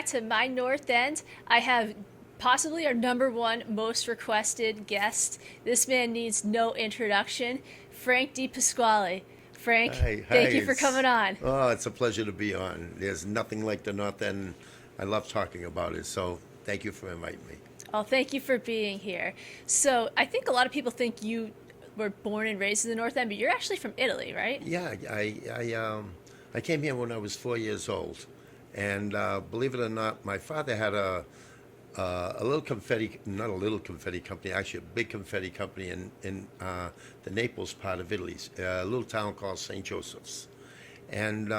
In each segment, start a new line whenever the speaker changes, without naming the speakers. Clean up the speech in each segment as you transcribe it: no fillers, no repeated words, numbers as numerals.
To my North End. I have possibly our number one most requested guest. This man needs no introduction. Frank DePasquale. Frank, thank you for coming on.
Oh, it's a pleasure to be on. There's nothing like the North End. I love talking about it, so thank you for inviting me.
Oh, thank you for being here. So I think a lot of people think you were born and raised in the North End, but you're actually from Italy, right?
Yeah, I came here when I was 4 years old. And believe it or not, my father had a little confetti, not a little confetti company, actually a big confetti company in the Naples part of Italy, a little town called St. Joseph's. And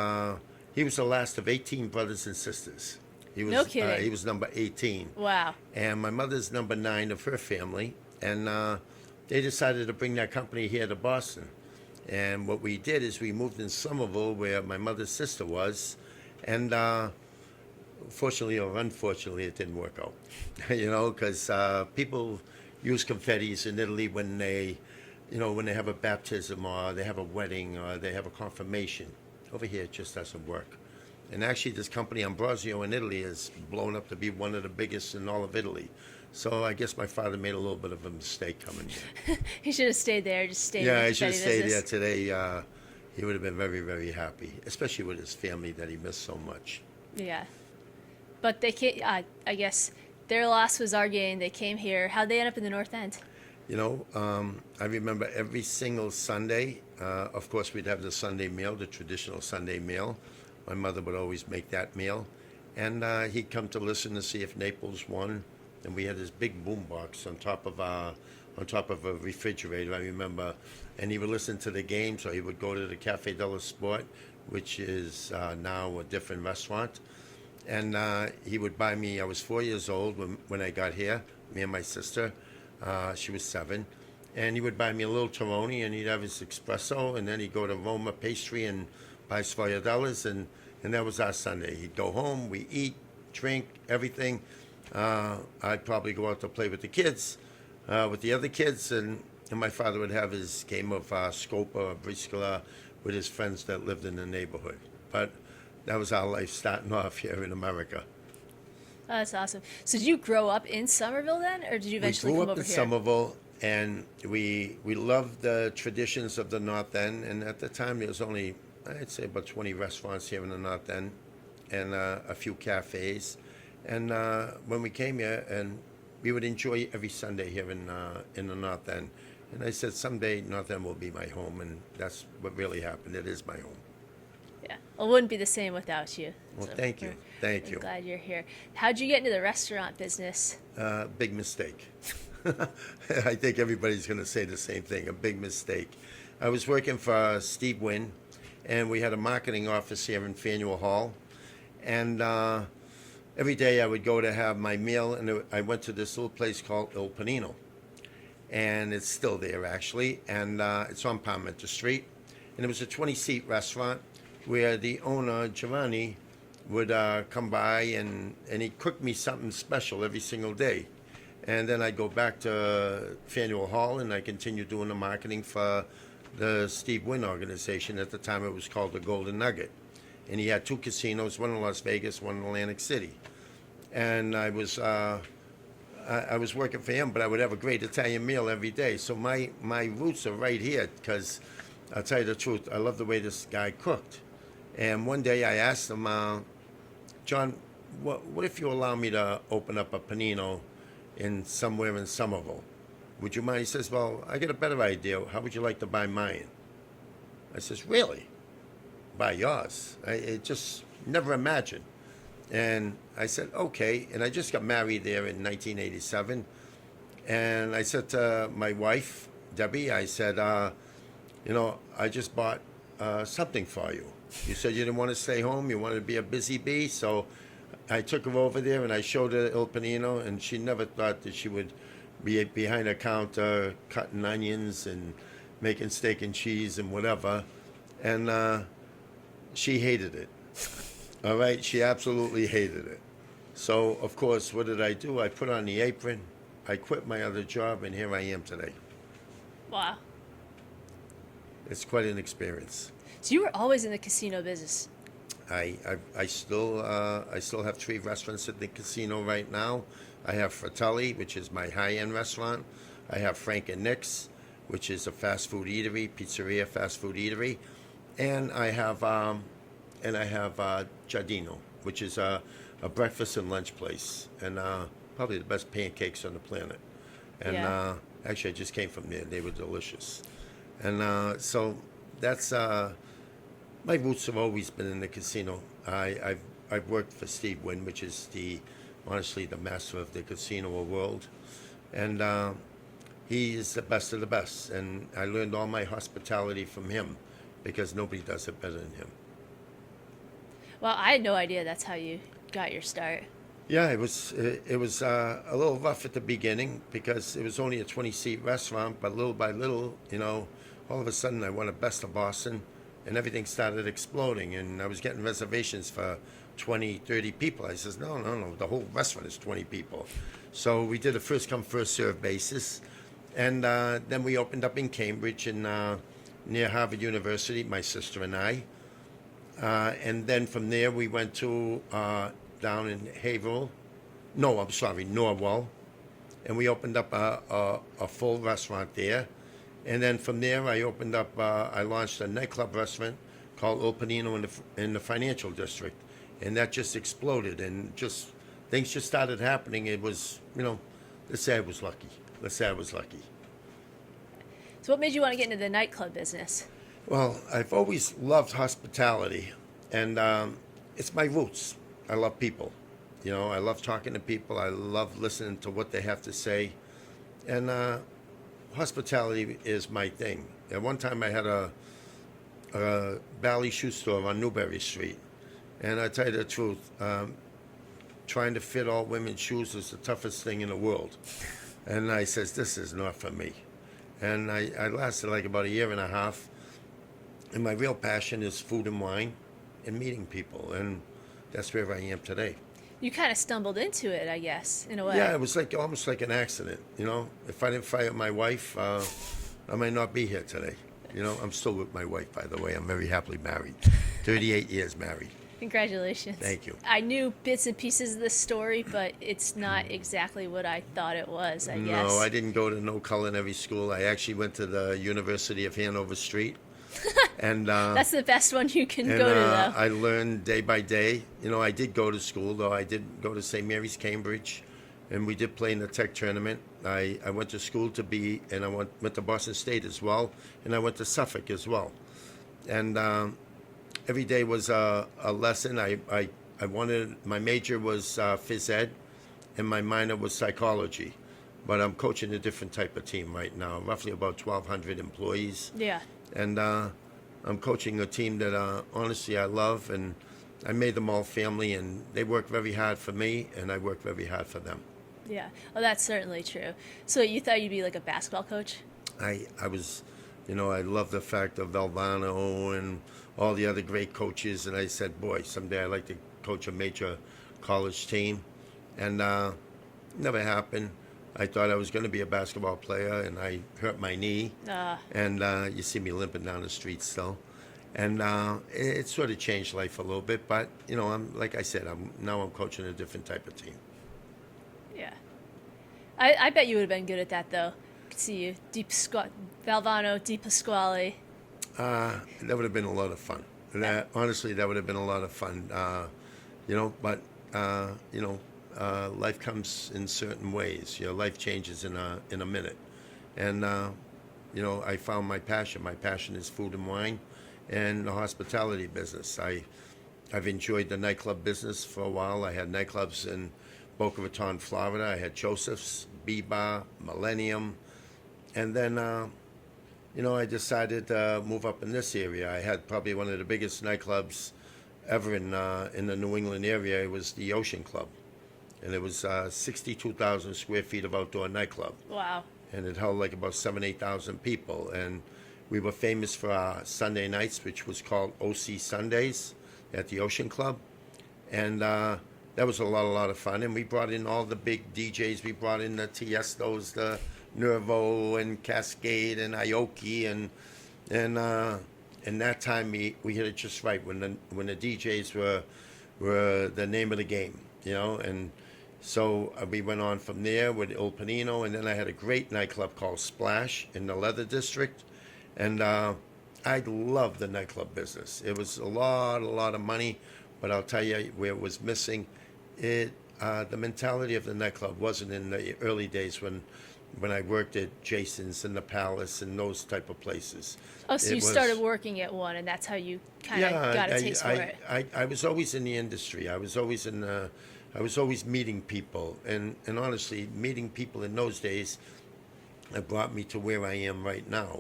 he was the last of 18 brothers and sisters.
No kidding.
He was number 18.
Wow.
And my mother's number 9 of her family. And they decided to bring that company here to Boston. And what we did is we moved in Somerville, where my mother's sister was. And fortunately or unfortunately, it didn't work out, because people use confettis in Italy when they have a baptism or they have a wedding or they have a confirmation. Over here, it just doesn't work. And actually, this company, Ambrosio, in Italy, has blown up to be one of the biggest in all of Italy. So I guess my father made a little bit of a mistake coming here.
He should have stayed there, just stayed
Yeah,
in the
he should have stayed
business.
there today. He would have been very, very happy, especially with his family that he missed so much.
Yeah. But they came, I guess their loss was our gain. They came here. How'd they end up in the North End?
I remember every single Sunday, of course, we'd have the Sunday meal, the traditional Sunday meal. My mother would always make that meal. And he'd come to listen to see if Naples won. And we had this big boom box on top of a refrigerator, I remember. And he would listen to the games, or he would go to the Cafe dello Sport, which is now a different restaurant. And he would buy me, I was 4 years old when I got here, me and my sister. She was 7. And he would buy me a little Toroni, and he'd have his espresso, and then he'd go to Roma Pastry and buy Sfogliatellas, and that was our Sunday. He'd go home, we eat, drink, everything. I'd probably go out to play with the kids, with the other kids, and my father would have his game of Scopa or Briscola with his friends that lived in the neighborhood. But that was our life starting off here in America.
Oh, that's awesome. So did you grow up in Somerville then, or did you eventually come over here?
We grew up in Somerville, and we loved the traditions of the North End. And at the time, there was only, I'd say, about 20 restaurants here in the North End, and a few cafes. And when we came here, and we would enjoy every Sunday here in the North End. And I said, someday North End will be my home, and that's what really happened. It is my home.
Yeah, well, it wouldn't be the same without you.
Well,
So
thank you. Thank you.
Glad you're here. How'd you get into the restaurant business?
Big mistake. I think everybody's going to say the same thing, a big mistake. I was working for Steve Wynn, and we had a marketing office here in Faneuil Hall. And every day I would go to have my meal, and I went to this little place called Il Panino. And it's still there, actually, and it's on Palmetto Street. And it was a 20-seat restaurant where the owner, Giovanni, would come by, and he'd cook me something special every single day. And then I'd go back to Faneuil Hall, and I continued doing the marketing for the Steve Wynn organization. At the time, it was called the Golden Nugget. And he had 2 casinos, one in Las Vegas, one in Atlantic City. And I was working for him, but I would have a great Italian meal every day. So my roots are right here, because I'll tell you the truth, I love the way this guy cooked. And one day I asked him, John, what if you allow me to open up a panino somewhere in Somerville? Would you mind? He says, well, I got a better idea. How would you like to buy mine? I says, really? Buy yours? I just never imagined. And I said, okay. And I just got married there in 1987. And I said to my wife, Debbie, I said, I just bought something for you. You said you didn't want to stay home. You wanted to be a busy bee. So I took her over there and I showed her Il Panino, and she never thought that she would be behind a counter cutting onions and making steak and cheese and whatever. And she hated it. All right? She absolutely hated it. So, of course, what did I do? I put on the apron. I quit my other job, and here I am today.
Wow.
It's quite an experience.
So you were always in the casino business.
I still have 3 restaurants at the casino right now. I have Fratelli, which is my high-end restaurant. I have Frank and Nick's, which is a fast food eatery, pizzeria, fast food eatery, and I have Giardino, which is a breakfast and lunch place, and probably the best pancakes on the planet. And
Yeah.
actually, I just came from there. They were delicious. And so that's my roots have always been in the casino. I've worked for Steve Wynn, which is honestly the master of the casino world, and he is the best of the best. And I learned all my hospitality from him, because nobody does it better than him.
Well, I had no idea that's how you got your start.
Yeah, it was a little rough at the beginning because it was only a 20-seat restaurant, but little by little, all of a sudden I won a Best of Boston, and everything started exploding, and I was getting reservations for 20, 30 people. I says, no, the whole restaurant is 20 people. So we did a first-come, first-served basis, and then we opened up in Cambridge and near Harvard University, my sister and I. And then from there we went to down in Norwell, and we opened up a full restaurant there. And then from there I launched a nightclub restaurant called Il Panino in the financial district, and that just exploded, and things just started happening. It was, let's say I was lucky.
So what made you want to get into the nightclub business?
Well, I've always loved hospitality, and it's my roots. I love people. I love talking to people. I love listening to what they have to say, and hospitality is my thing. At one time, I had a Bally shoe store on Newberry Street, and I tell you the truth, trying to fit all women's shoes is the toughest thing in the world. And I says, this is not for me. And I lasted like about a year and a half. And my real passion is food and wine and meeting people. And that's where I am today.
You kind of stumbled into it, I guess, in a way.
Yeah, it was almost like an accident. If I didn't fire my wife, I might not be here today. I'm still with my wife, by the way. I'm very happily married. 38 years married.
Congratulations.
Thank you.
I knew bits and pieces of the story, but it's not exactly what I thought it was, I guess.
No, I didn't go to no culinary school. I actually went to the University of Hanover Street. And
that's the best one you can go to, though.
I learned day by day. I did go to school, though. I did go to St. Mary's, Cambridge, and we did play in the tech tournament. I went to school and I went to Boston State as well, and I went to Suffolk as well. And every day was a lesson. My major was phys ed, and my minor was psychology. But I'm coaching a different type of team right now, roughly about 1,200 employees.
Yeah.
And I'm coaching a team that honestly I love, and I made them all family, and they work very hard for me, and I work very hard for them.
Yeah. Well, that's certainly true. So you thought you'd be like a basketball coach?
I was, I love the fact of Valvano and all the other great coaches, and I said, boy, someday I'd like to coach a major college team, and never happened. I thought I was going to be a basketball player, and I hurt my knee, and you see me limping down the street still, and it sort of changed life a little bit. But I'm like I said, I'm coaching a different type of team.
Yeah, I bet you would have been good at that, though. I could see you, Valvano, DePasquale.
That would have been a lot of fun. Honestly, that would have been a lot of fun. But life comes in certain ways. Life changes in a minute, and I found my passion. My passion is food and wine, and the hospitality business. I've enjoyed the nightclub business for a while. I had nightclubs in Boca Raton, Florida. I had Joseph's, B-Bar, Millennium. And then, I decided to move up in this area. I had probably one of the biggest nightclubs ever in the New England area. It was the Ocean Club. And it was 62,000 square feet of outdoor nightclub.
Wow.
And it held like about 8,000 people. And we were famous for our Sunday nights, which was called OC Sundays at the Ocean Club. And that was a lot of fun. And we brought in all the big DJs. We brought in the Tiestos, the Nervo, and Cascade, and Aoki. And that time we hit it just right when the DJs were the name of the game, and so we went on from there with Il Panino, and then I had a great nightclub called Splash in the Leather District, and I loved the nightclub business. It was a lot of money, but I'll tell you where it was missing. The mentality of the nightclub wasn't in the early days when I worked at Jason's and the Palace and those type of places.
Oh, so you started working at one, and that's how you kind of got a taste for it.
I was always in the industry. I was always meeting people, and honestly, meeting people in those days brought me to where I am right now.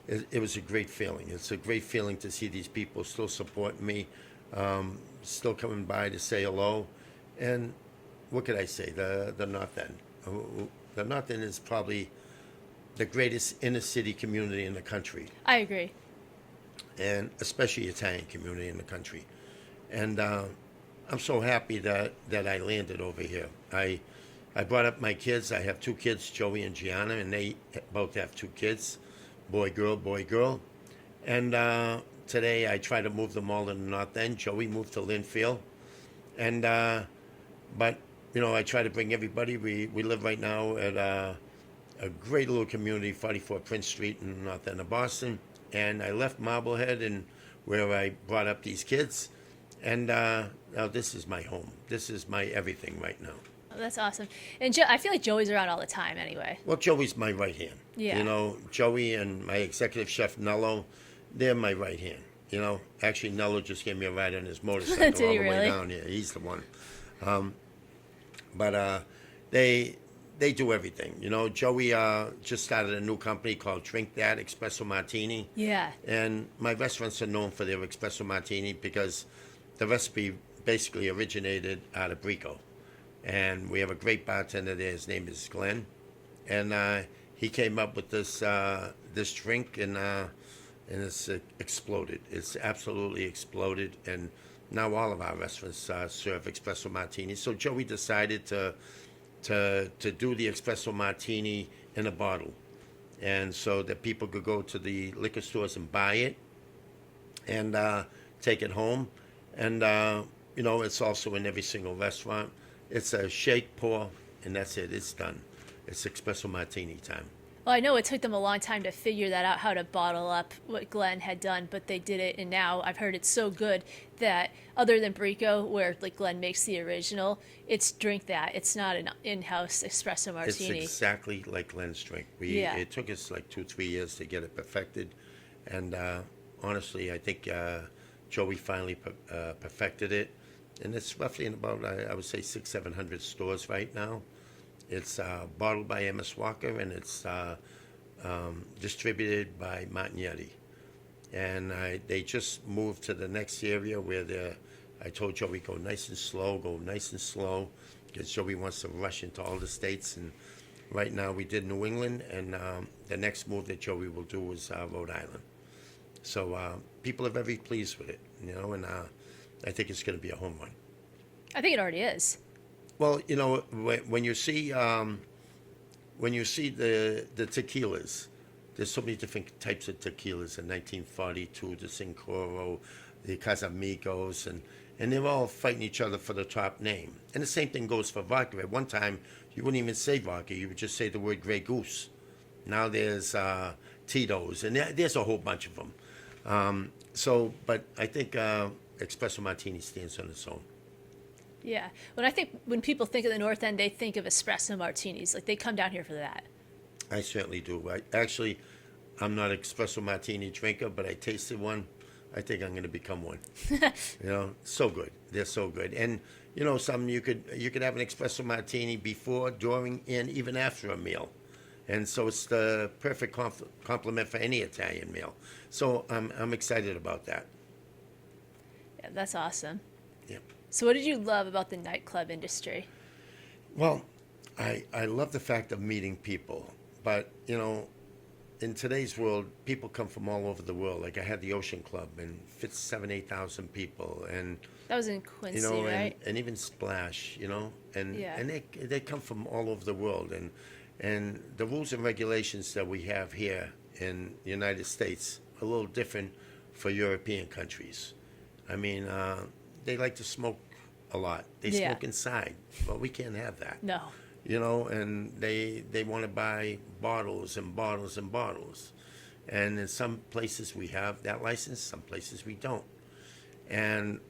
It was a great feeling. It's a great feeling to see these people still supporting me, still coming by to say hello, and what could I say? The North End. The North End is probably the greatest inner city community in the country.
I agree.
And especially Italian community in the country. And I'm so happy that I landed over here. I brought up my kids. I have 2 kids, Joey and Gianna, and they both have 2 kids, boy, girl. And today I try to move them all to the North End. Joey moved to Linfield. And, but, I try to bring everybody. We live right now at a great little community, 44 Prince Street in the North End of Boston. And I left Marblehead, and where I brought up these kids. And now this is my home. This is my everything right now.
Oh, that's awesome. And I feel like Joey's around all the time anyway.
Well, Joey's my right hand.
Yeah.
Joey and my executive chef, Nello, they're my right hand. Actually, Nello just gave me a ride on his motorcycle
Did he
all the
really?
way down here. He's the one. But they do everything. Joey just started a new company called Drink That Espresso Martini.
Yeah.
And my restaurants are known for their espresso martini because the recipe basically originated out of Brico. And we have a great bartender there. His name is Glenn. And he came up with this drink, and it's exploded. It's absolutely exploded. And now all of our restaurants serve espresso martinis. So Joey decided to do the espresso martini in a bottle, and so that people could go to the liquor stores and buy it and take it home. And it's also in every single restaurant. It's a shake, pour, and that's it. It's done. It's espresso martini time.
Well, I know it took them a long time to figure that out, how to bottle up what Glenn had done, but they did it, and now I've heard it's so good that other than Brico, where like Glenn makes the original, it's Drink That. It's not an in-house espresso martini.
It's exactly like Glenn's drink. It took us like 2-3 years to get it perfected, and honestly, I think Joey finally perfected it, and it's roughly in about I would say 600-700 stores right now. It's bottled by M.S. Walker, and it's distributed by Martignetti. And they just moved to the next area where I told Joey, go nice and slow, because Joey wants to rush into all the states. And right now we did New England, and the next move that Joey will do is Rhode Island. So people are very pleased with it, and I think it's going to be a home run.
I think it already is.
Well, when you see the tequilas, there's so many different types of tequilas. In 1942, the Sincoro, the Casamigos, and they're all fighting each other for the top name. And the same thing goes for vodka. At one time, you wouldn't even say vodka; you would just say the word Grey Goose. Now there's Tito's, and there's a whole bunch of them. But I think espresso martini stands on its own.
Yeah. When people think of the North End, they think of espresso martinis. Like, they come down here for that.
I certainly do. I'm not an espresso martini drinker, but I tasted one. I think I'm going to become one. So good. They're so good. And, something you could have an espresso martini before, during, and even after a meal. And so it's the perfect complement for any Italian meal. So I'm excited about that.
Yeah, that's awesome.
Yep.
So what did you love about the nightclub industry?
Well, I love the fact of meeting people, but in today's world, people come from all over the world. Like I had the Ocean Club and fits 7,000-8,000 people, and
That was in Quincy, right?
and even Splash, and
Yeah.
and they come from all over the world, and the rules and regulations that we have here in the United States are a little different for European countries. I mean, they like to smoke a lot. They
Yeah.
smoke inside. Well, we can't have that.
No.
And they want to buy bottles and bottles and bottles. And in some places we have that license, some places we don't. And,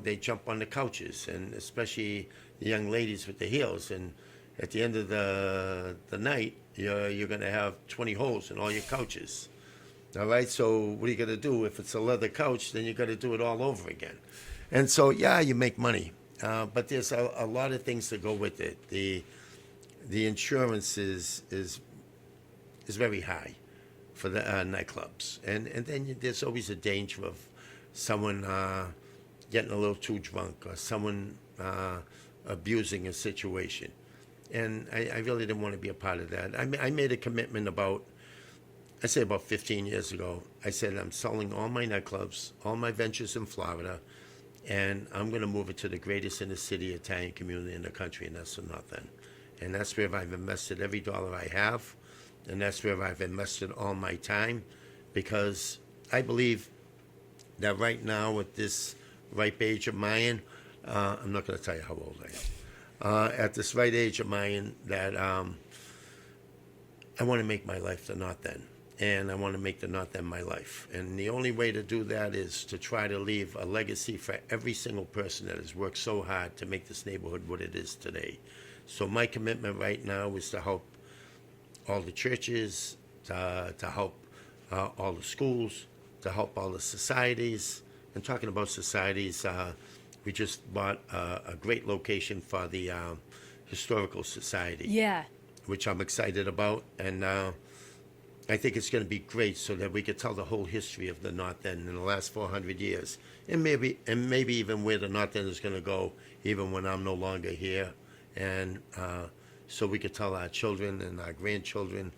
they jump on the couches, and especially the young ladies with the heels. And at the end of the night, you're going to have 20 holes in all your couches. All right, so what are you going to do? If it's a leather couch, then you got to do it all over again. And so, yeah, you make money. But there's a lot of things that go with it. The insurance is very high for the nightclubs, and then there's always a danger of someone getting a little too drunk, or someone abusing a situation, and I really didn't want to be a part of that. I made a commitment about 15 years ago. I said I'm selling all my nightclubs, all my ventures in Florida, and I'm going to move it to the greatest inner city Italian community in the country, and that's the North End. And that's where I've invested every dollar I have, and that's where I've invested all my time, because I believe that right now, at this ripe age of mine, I'm not going to tell you how old I am. At this right age of mine, that I want to make my life the North End, and I want to make the North End my life. And the only way to do that is to try to leave a legacy for every single person that has worked so hard to make this neighborhood what it is today. So my commitment right now is to help all the churches, to help all the schools, to help all the societies. And talking about societies, we just bought a great location for the Historical Society.
Yeah.
Which I'm excited about. And I think it's going to be great, so that we could tell the whole history of the North End in the last 400 years. And maybe even where the North End is going to go, even when I'm no longer here. And so we could tell our children and our grandchildren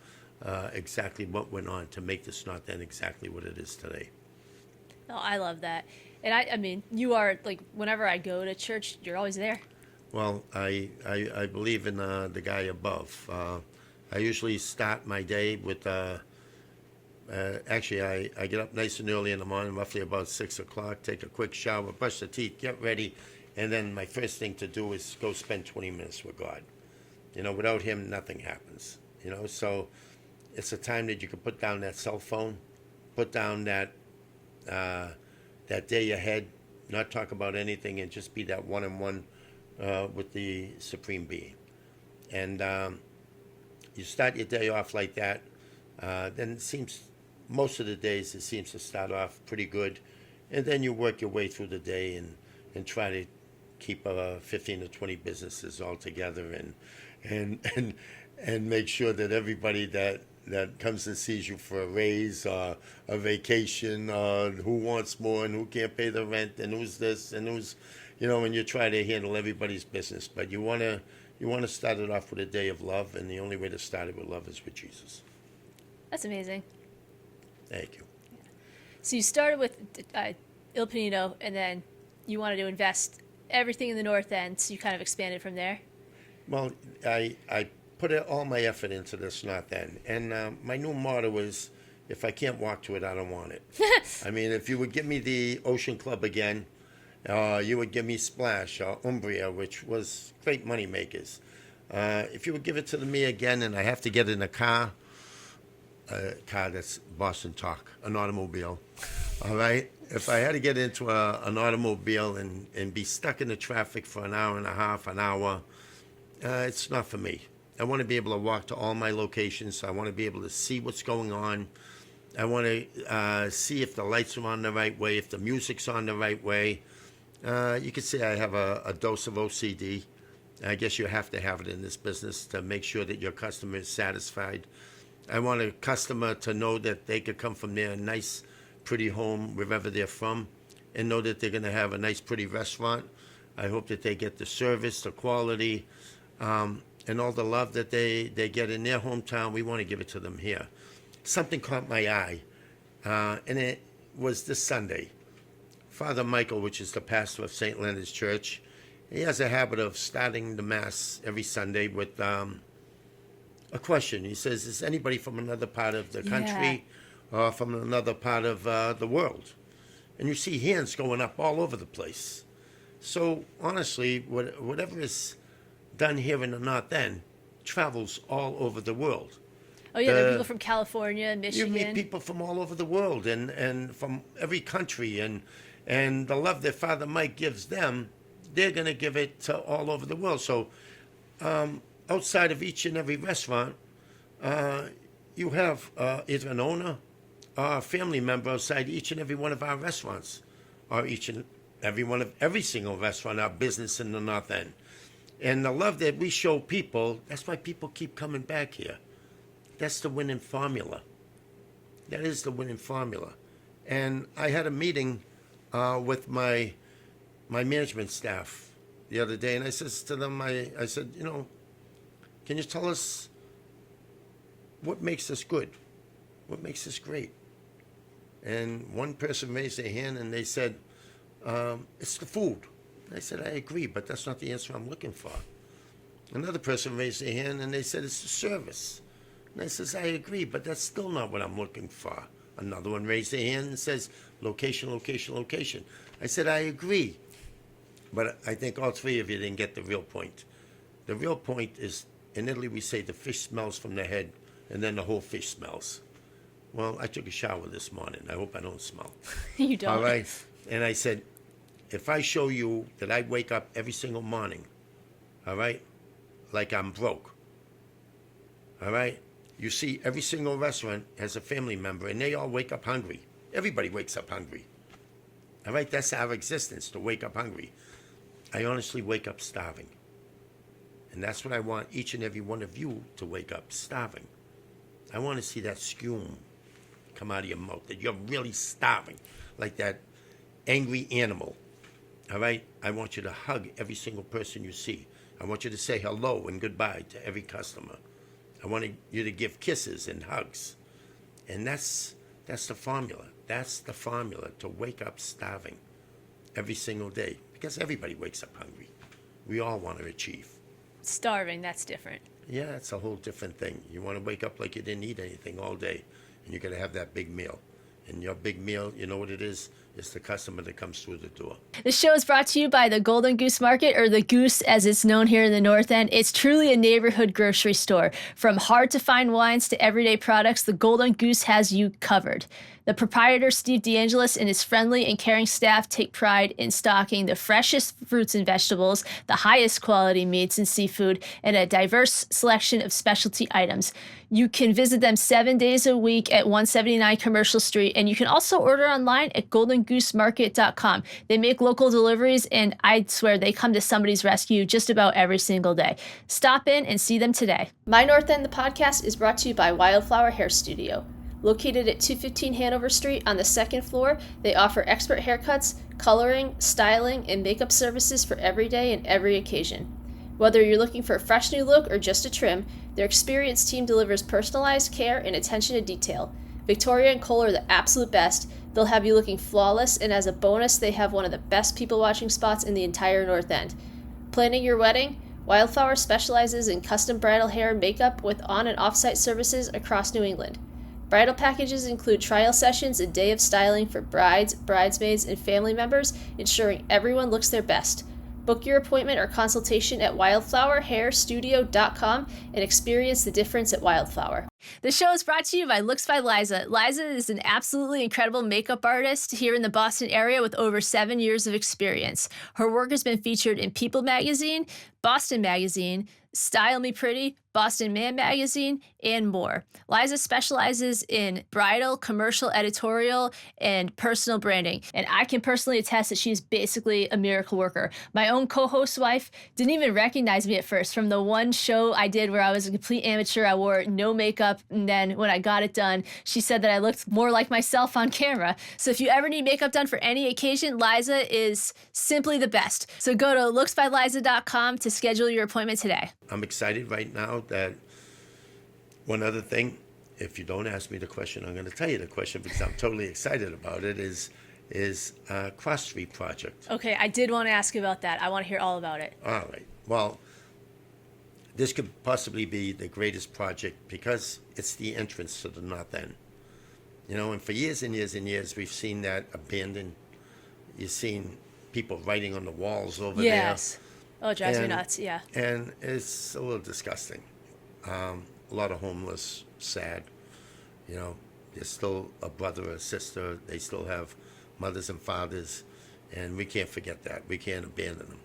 exactly what went on to make this North End exactly what it is today.
No, I love that. And I mean, you are, like, whenever I go to church, you're always there.
Well, I believe in the guy above. I usually start my day with, actually, I get up nice and early in the morning, roughly about 6 o'clock, take a quick shower, brush the teeth, get ready, and then my first thing to do is go spend 20 minutes with God. Without him, nothing happens. So it's a time that you can put down that cell phone, put down that day ahead, not talk about anything, and just be that one-on-one with the Supreme Being. And you start your day off like that, then it seems, most of the days, it seems to start off pretty good. And then you work your way through the day and try to keep 15 to 20 businesses all together, and make sure that everybody that comes and sees you for a raise or a vacation, or who wants more and who can't pay the rent and who's this and who's, and you try to handle everybody's business. But you want to start it off with a day of love, and the only way to start it with love is with Jesus.
That's amazing.
Thank you.
So you started with Il Panino, and then you wanted to invest everything in the North End, so you kind of expanded from there?
Well, I put all my effort into this North End, and my new motto is, if I can't walk to it, I don't want it. I mean, if you would give me the Ocean Club again, you would give me Splash or Umbria, which was great money makers. If you would give it to me again, and I have to get in a car that's Boston talk, an automobile, all right? If I had to get into an automobile and be stuck in the traffic for an hour and a half, an hour, it's not for me. I want to be able to walk to all my locations. I want to be able to see what's going on. I want to see if the lights are on the right way, if the music's on the right way. You could say I have a dose of OCD. I guess you have to have it in this business to make sure that your customer is satisfied. I want a customer to know that they could come from their nice, pretty home, wherever they're from, and know that they're going to have a nice, pretty restaurant. I hope that they get the service, the quality, and all the love that they get in their hometown. We want to give it to them here. Something caught my eye, and it was this Sunday. Father Michael, which is the pastor of St. Leonard's Church, he has a habit of starting the Mass every Sunday with a question. He says, is anybody from another part of the country or from another part of the world? And you see hands going up all over the place. So honestly, whatever is done here in the North End travels all over the world.
Oh yeah, there are people from California and Michigan.
You meet people from all over the world and from every country, and the love that Father Mike gives them, they're going to give it to all over the world. So outside of each and every restaurant, you have either an owner or a family member outside each and every one of our restaurants, or each and every one of every single restaurant, our business in the North End. And the love that we show people, that's why people keep coming back here. That's the winning formula. That is the winning formula. And I had a meeting with my management staff the other day, and I says to them, I said, can you tell us what makes us good? What makes us great? And one person raised their hand and they said, it's the food. I said, I agree, but that's not the answer I'm looking for. Another person raised their hand and they said, it's the service. And I says, I agree, but that's still not what I'm looking for. Another one raised their hand and says, location, location, location. I said, I agree, but I think all three of you didn't get the real point. The real point is, in Italy we say the fish smells from the head and then the whole fish smells. Well, I took a shower this morning. I hope I don't smell.
You don't.
All right? And I said, if I show you that I wake up every single morning, all right, like I'm broke, all right, you see every single restaurant has a family member and they all wake up hungry. Everybody wakes up hungry. All right, that's our existence, to wake up hungry. I honestly wake up starving. And that's what I want each and every one of you to wake up, starving. I want to see that spume come out of your mouth, that you're really starving, like that angry animal. All right? I want you to hug every single person you see. I want you to say hello and goodbye to every customer. I want you to give kisses and hugs. And that's the formula. That's the formula, to wake up starving every single day. Because everybody wakes up hungry. We all want to achieve.
Starving, that's different.
Yeah, it's a whole different thing. You want to wake up like you didn't eat anything all day, and you're going to have that big meal. And your big meal, you know what it is? It's the customer that comes through the door.
The show is brought to you by the Golden Goose Market, or the Goose as it's known here in the North End. It's truly a neighborhood grocery store. From hard-to-find wines to everyday products, the Golden Goose has you covered. The proprietor, Steve DeAngelis, and his friendly and caring staff take pride in stocking the freshest fruits and vegetables, the highest quality meats and seafood, and a diverse selection of specialty items. You can visit them 7 days a week at 179 Commercial Street, and you can also order online at goldengoosemarket.com. They make local deliveries, and I swear they come to somebody's rescue just about every single day. Stop in and see them today. My North End, the podcast, is brought to you by Wildflower Hair Studio. Located at 215 Hanover Street on the second floor, they offer expert haircuts, coloring, styling, and makeup services for every day and every occasion. Whether you're looking for a fresh new look or just a trim, their experienced team delivers personalized care and attention to detail. Victoria and Cole are the absolute best. They'll have you looking flawless, and as a bonus, they have one of the best people watching spots in the entire North End. Planning your wedding? Wildflower specializes in custom bridal hair and makeup with on- and off-site services across New England. Bridal packages include trial sessions, a day of styling for brides, bridesmaids, and family members, ensuring everyone looks their best. Book your appointment or consultation at wildflowerhairstudio.com and experience the difference at Wildflower. The show is brought to you by Looks by Layza. Layza is an absolutely incredible makeup artist here in the Boston area with over 7 years of experience. Her work has been featured in People Magazine, Boston Magazine, Style Me Pretty, Boston Man Magazine, and more. Layza specializes in bridal, commercial, editorial, and personal branding. And I can personally attest that she's basically a miracle worker. My own co-host's wife didn't even recognize me at first. From the one show I did where I was a complete amateur, I wore no makeup, and then when I got it done, she said that I looked more like myself on camera. So if you ever need makeup done for any occasion, Layza is simply the best. So go to looksbyliza.com to schedule your appointment today.
I'm excited right now that one other thing, if you don't ask me the question, I'm going to tell you the question because I'm totally excited about it, is Cross Street Project.
Okay, I did want to ask you about that. I want to hear all about it.
All right. Well, this could possibly be the greatest project because it's the entrance to the North End. You know, and for years and years and years, we've seen that abandoned. You've seen people writing on the walls over there.
Yes. Oh, it drives me nuts, yeah.
And it's a little disgusting. A lot of homeless, sad. You know, there's still a brother or a sister. They still have mothers and fathers, and we can't forget that. We can't abandon them.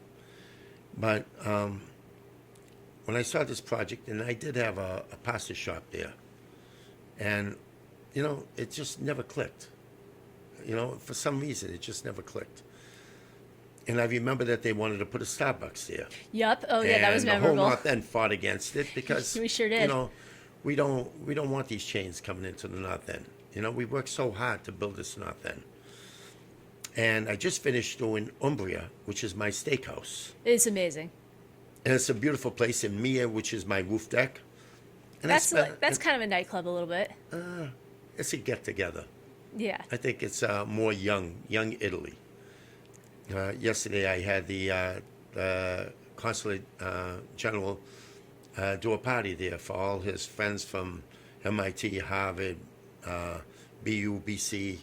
But when I saw this project, and I did have a pasta shop there, and, you know, it just never clicked. You know, for some reason, it just never clicked. And I remember that they wanted to put a Starbucks there.
Yep. Oh, yeah, that was memorable.
And the whole North End fought against it because
we sure did.
You know, we don't want these chains coming into the North End. You know, we worked so hard to build this North End. And I just finished doing Umbria, which is my steakhouse.
It's amazing.
And it's a beautiful place in Mia, which is my roof deck. And
that's kind of a nightclub a little bit.
It's a get together.
Yeah.
I think it's more young Italy. Yesterday I had the consulate general do a party there for all his friends from MIT, Harvard, BU, BC,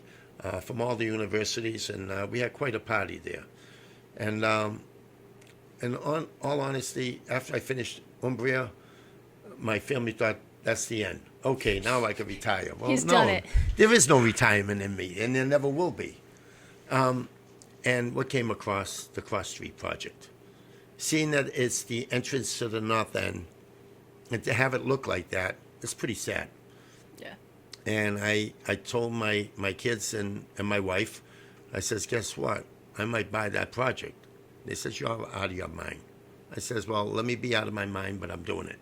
from all the universities, and we had quite a party there. And on all honesty, after I finished Umbria, my family thought that's the end. Okay, now I can retire. Well,
He's
no,
done it.
There is no retirement in me, and there never will be. And what came across the Cross Street Project? Seeing that it's the entrance to the North End, and to have it look like that, it's pretty sad.
Yeah.
And I told my kids and my wife, I says, guess what? I might buy that project. They says, you're out of your mind. I says, well, let me be out of my mind, but I'm doing it.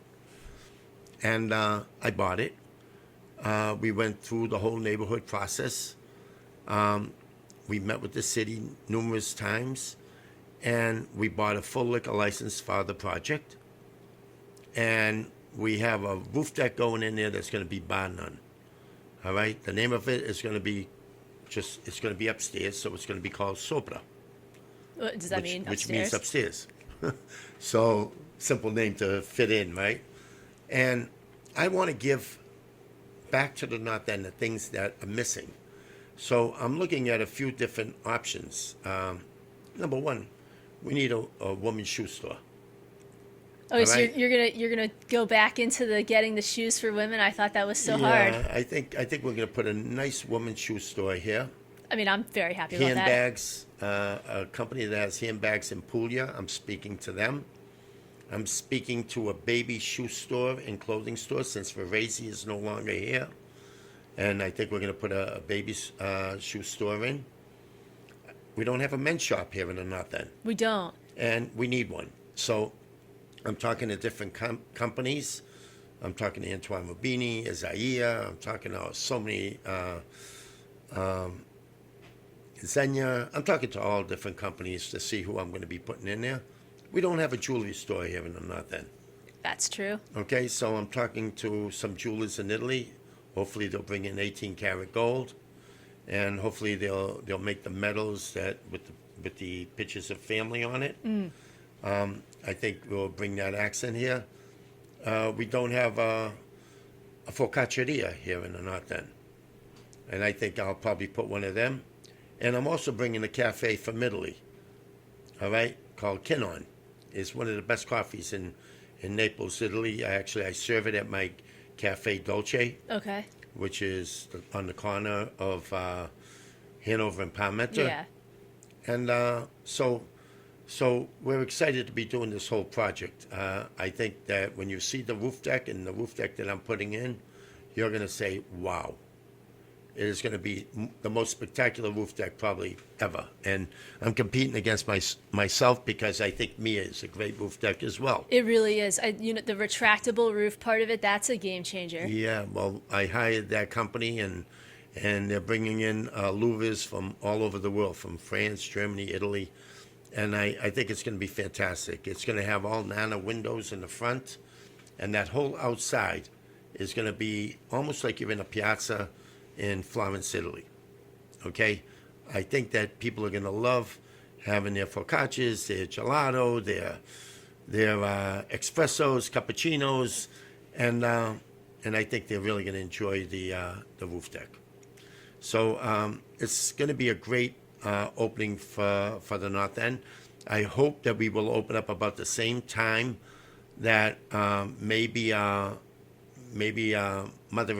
And I bought it. We went through the whole neighborhood process. We met with the city numerous times, and we bought a full liquor license for the project. And we have a roof deck going in there that's going to be bar none. All right? The name of it is going to be it's going to be upstairs, so it's going to be called Sopra.
What does that mean, upstairs?
Which means upstairs. So, simple name to fit in, right? And I want to give back to the North End the things that are missing. So I'm looking at a few different options. Number one, we need a woman's shoe store.
Oh, so right? you're gonna go back into the getting the shoes for women? I thought that was so hard.
Yeah, I think we're gonna put a nice woman's shoe store here.
I mean, I'm very happy about that.
Handbags, a company that has handbags in Puglia. I'm speaking to them. I'm speaking to a baby shoe store and clothing store since Verresi is no longer here. And I think we're going to put a baby's shoe store in. We don't have a men's shop here in the North End.
We don't.
And we need one. So I'm talking to different companies. I'm talking to Antoine Rubini, Isaiah. I'm talking to so many, Xenia. I'm talking to all different companies to see who I'm going to be putting in there. We don't have a jewelry store here in the North End.
That's true.
Okay, so I'm talking to some jewelers in Italy. Hopefully they'll bring in 18-karat gold, and hopefully they'll make the medals that with the pictures of family on it. I think we'll bring that accent here. We don't have a focacceria here in the North End, and I think I'll probably put one of them. And I'm also bringing a cafe from Italy, all right, called Kinon. It's one of the best coffees in Naples, Italy. I serve it at my Cafe Dolce. Okay. Which is on the corner of Hanover and Palmetto.
Yeah.
And so So we're excited to be doing this whole project. I think that when you see the roof deck and the roof deck that I'm putting in, you're going to say, wow. It is going to be the most spectacular roof deck probably ever. And I'm competing against myself because I think Mia is a great roof deck as well.
It really is. The retractable roof part of it, that's a game changer.
Yeah, well, I hired that company, and they're bringing in louvers from all over the world, from France, Germany, Italy. And I think it's going to be fantastic. It's going to have all nano windows in the front, and that whole outside is going to be almost like you're in a piazza in Florence, Italy. Okay? I think that people are going to love having their focaccias, their gelato, their espressos, cappuccinos, and I think they're really going to enjoy the roof deck. So it's going to be a great opening for the North End. I hope that we will open up about the same time that maybe Mother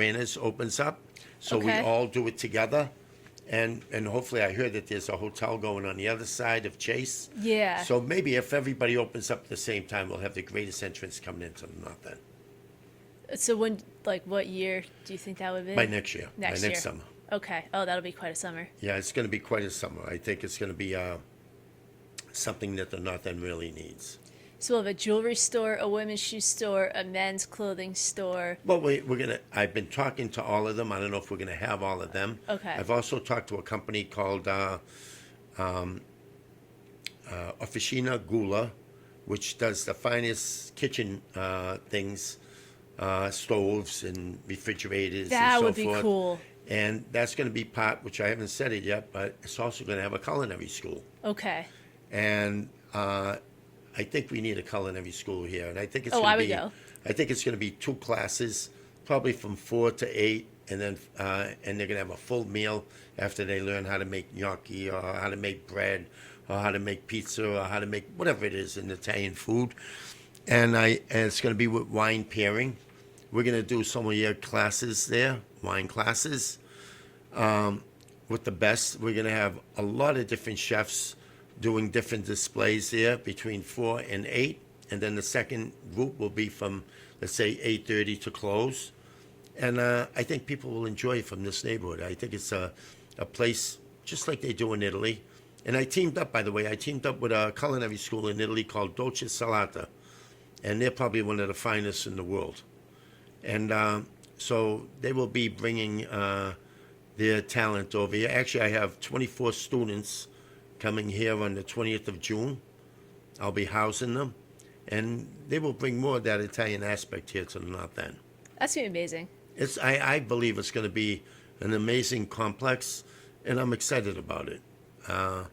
Anna's opens up. So we
Okay.
all do it together. And hopefully I heard that there's a hotel going on the other side of Chase.
Yeah.
So maybe if everybody opens up at the same time, we'll have the greatest entrance coming into the North End.
So what year do you think that would be?
By next year.
Next
by
year.
next summer.
Okay. Oh, that'll be quite a summer.
Yeah, it's going to be quite a summer. I think it's going to be something that the North End really needs.
So we'll have a jewelry store, a women's shoe store, a men's clothing store.
Well, we're going to, I've been talking to all of them. I don't know if we're going to have all of them.
Okay.
I've also talked to a company called Officina Gula, which does the finest kitchen things, stoves and refrigerators
That
and so
would be
forth.
cool.
And that's going to be part, which I haven't said it yet, but it's also going to have a culinary school.
Okay.
And I think we need a culinary school here, and I think it's
Oh,
going
I
to
would
be.
go.
I think it's going to be 2 classes, probably from 4 to 8, and then and they're going to have a full meal after they learn how to make gnocchi or how to make bread or how to make pizza or how to make whatever it is in Italian food, and it's going to be with wine pairing. We're going to do sommelier classes there, wine classes, with the best. We're going to have a lot of different chefs doing different displays there between 4 and 8, and then the second group will be from, let's say, 8:30 to close. And I think people will enjoy it from this neighborhood. I think it's a place just like they do in Italy. And I teamed up, by the way, with a culinary school in Italy called Dolce Salata, and they're probably one of the finest in the world. And so they will be bringing their talent over here. Actually, I have 24 students coming here on the 20th of June. I'll be housing them, and they will bring more of that Italian aspect here to the North End.
That's going to be amazing.
I believe it's going to be an amazing complex, and I'm excited about it. I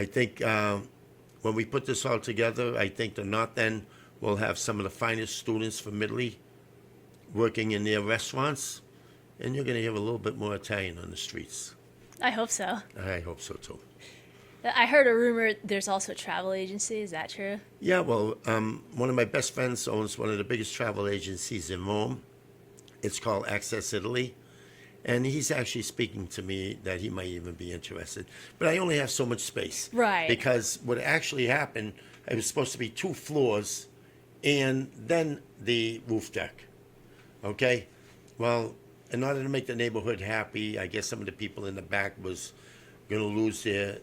think when we put this all together, I think the North End will have some of the finest students from Italy working in their restaurants, and you're going to hear a little bit more Italian on the streets.
I hope so.
I hope so, too.
I heard a rumor there's also a travel agency. Is that true?
Yeah, well, one of my best friends owns one of the biggest travel agencies in Rome. It's called Access Italy. And he's actually speaking to me that he might even be interested. But I only have so much space.
Right.
Because what actually happened, it was supposed to be 2 floors and then the roof deck. Okay? Well, in order to make the neighborhood happy, I guess some of the people in the back was going to lose their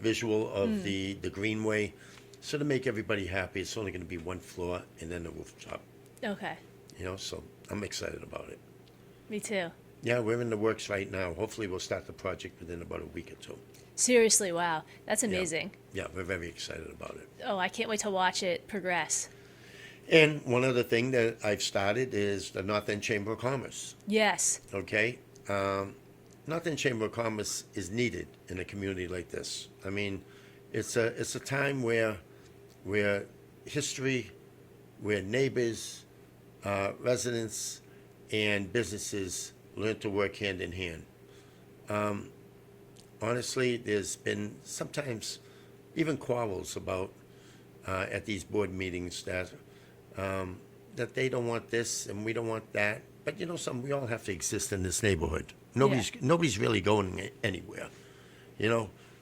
visual of the greenway. So to make everybody happy, it's only going to be 1 floor and then the rooftop.
Okay.
So I'm excited about it.
Me too.
Yeah, we're in the works right now. Hopefully we'll start the project within about a week or 2.
Seriously, wow. That's
Yeah.
amazing.
Yeah, we're very excited about it.
Oh, I can't wait to watch it progress.
And one other thing that I've started is the North End Chamber of Commerce.
Yes.
Okay? North End Chamber of Commerce is needed in a community like this. I mean, it's a time where history, where neighbors, residents, and businesses learn to work hand in hand. Honestly, there's been sometimes even quarrels about at these board meetings that they don't want this and we don't want that. But we all have to exist in this neighborhood. Nobody's really going anywhere.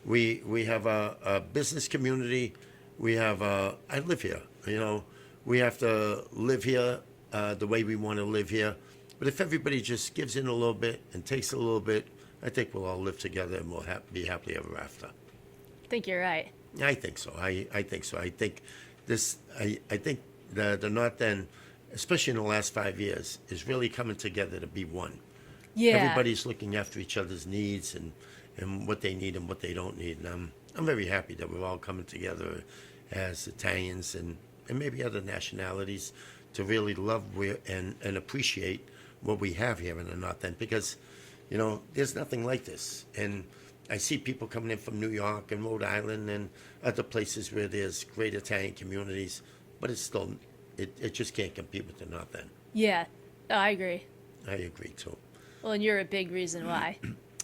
We have a business community. We have I live here. We have to live here the way we want to live here. But if everybody just gives in a little bit and takes a little bit, I think we'll all live together and we'll be happily ever after.
I think you're right.
I think so. I think so. I think I think the North End, especially in the last 5 years, is really coming together to be one.
Yeah.
Everybody's looking after each other's needs and what they need and what they don't need. And I'm very happy that we're all coming together as Italians and maybe other nationalities to really love and appreciate what we have here in the North End, because there's nothing like this. And I see people coming in from New York and Rhode Island and other places where there's great Italian communities, but it's still it just can't compete with the North End.
Yeah. Oh, I agree.
I agree too.
Well, and you're a big reason why.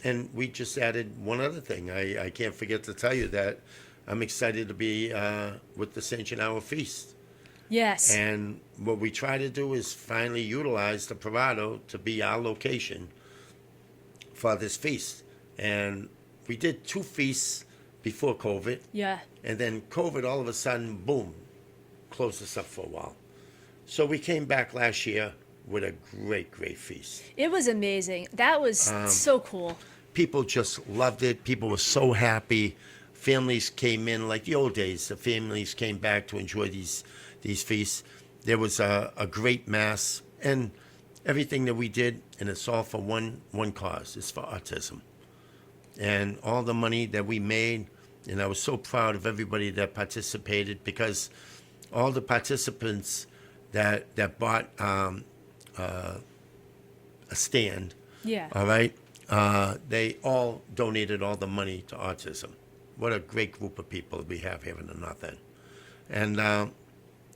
And we just added one other thing. I can't forget to tell you that I'm excited to be with the St. Gennaro Feast.
Yes.
And what we try to do is finally utilize the Parado to be our location for this feast. And we did 2 feasts before COVID.
Yeah.
And then COVID, all of a sudden, boom, closed us up for a while. So we came back last year with a great, great feast.
It was amazing. That was so cool.
People just loved it. People were so happy. Families came in like the old days. The families came back to enjoy these feasts. There was a great mass and everything that we did, and it's all for one cause. It's for autism. And all the money that we made, and I was so proud of everybody that participated, because all the participants that bought a stand,
Yeah.
all right, they all donated all the money to autism. What a great group of people we have here in the North End. And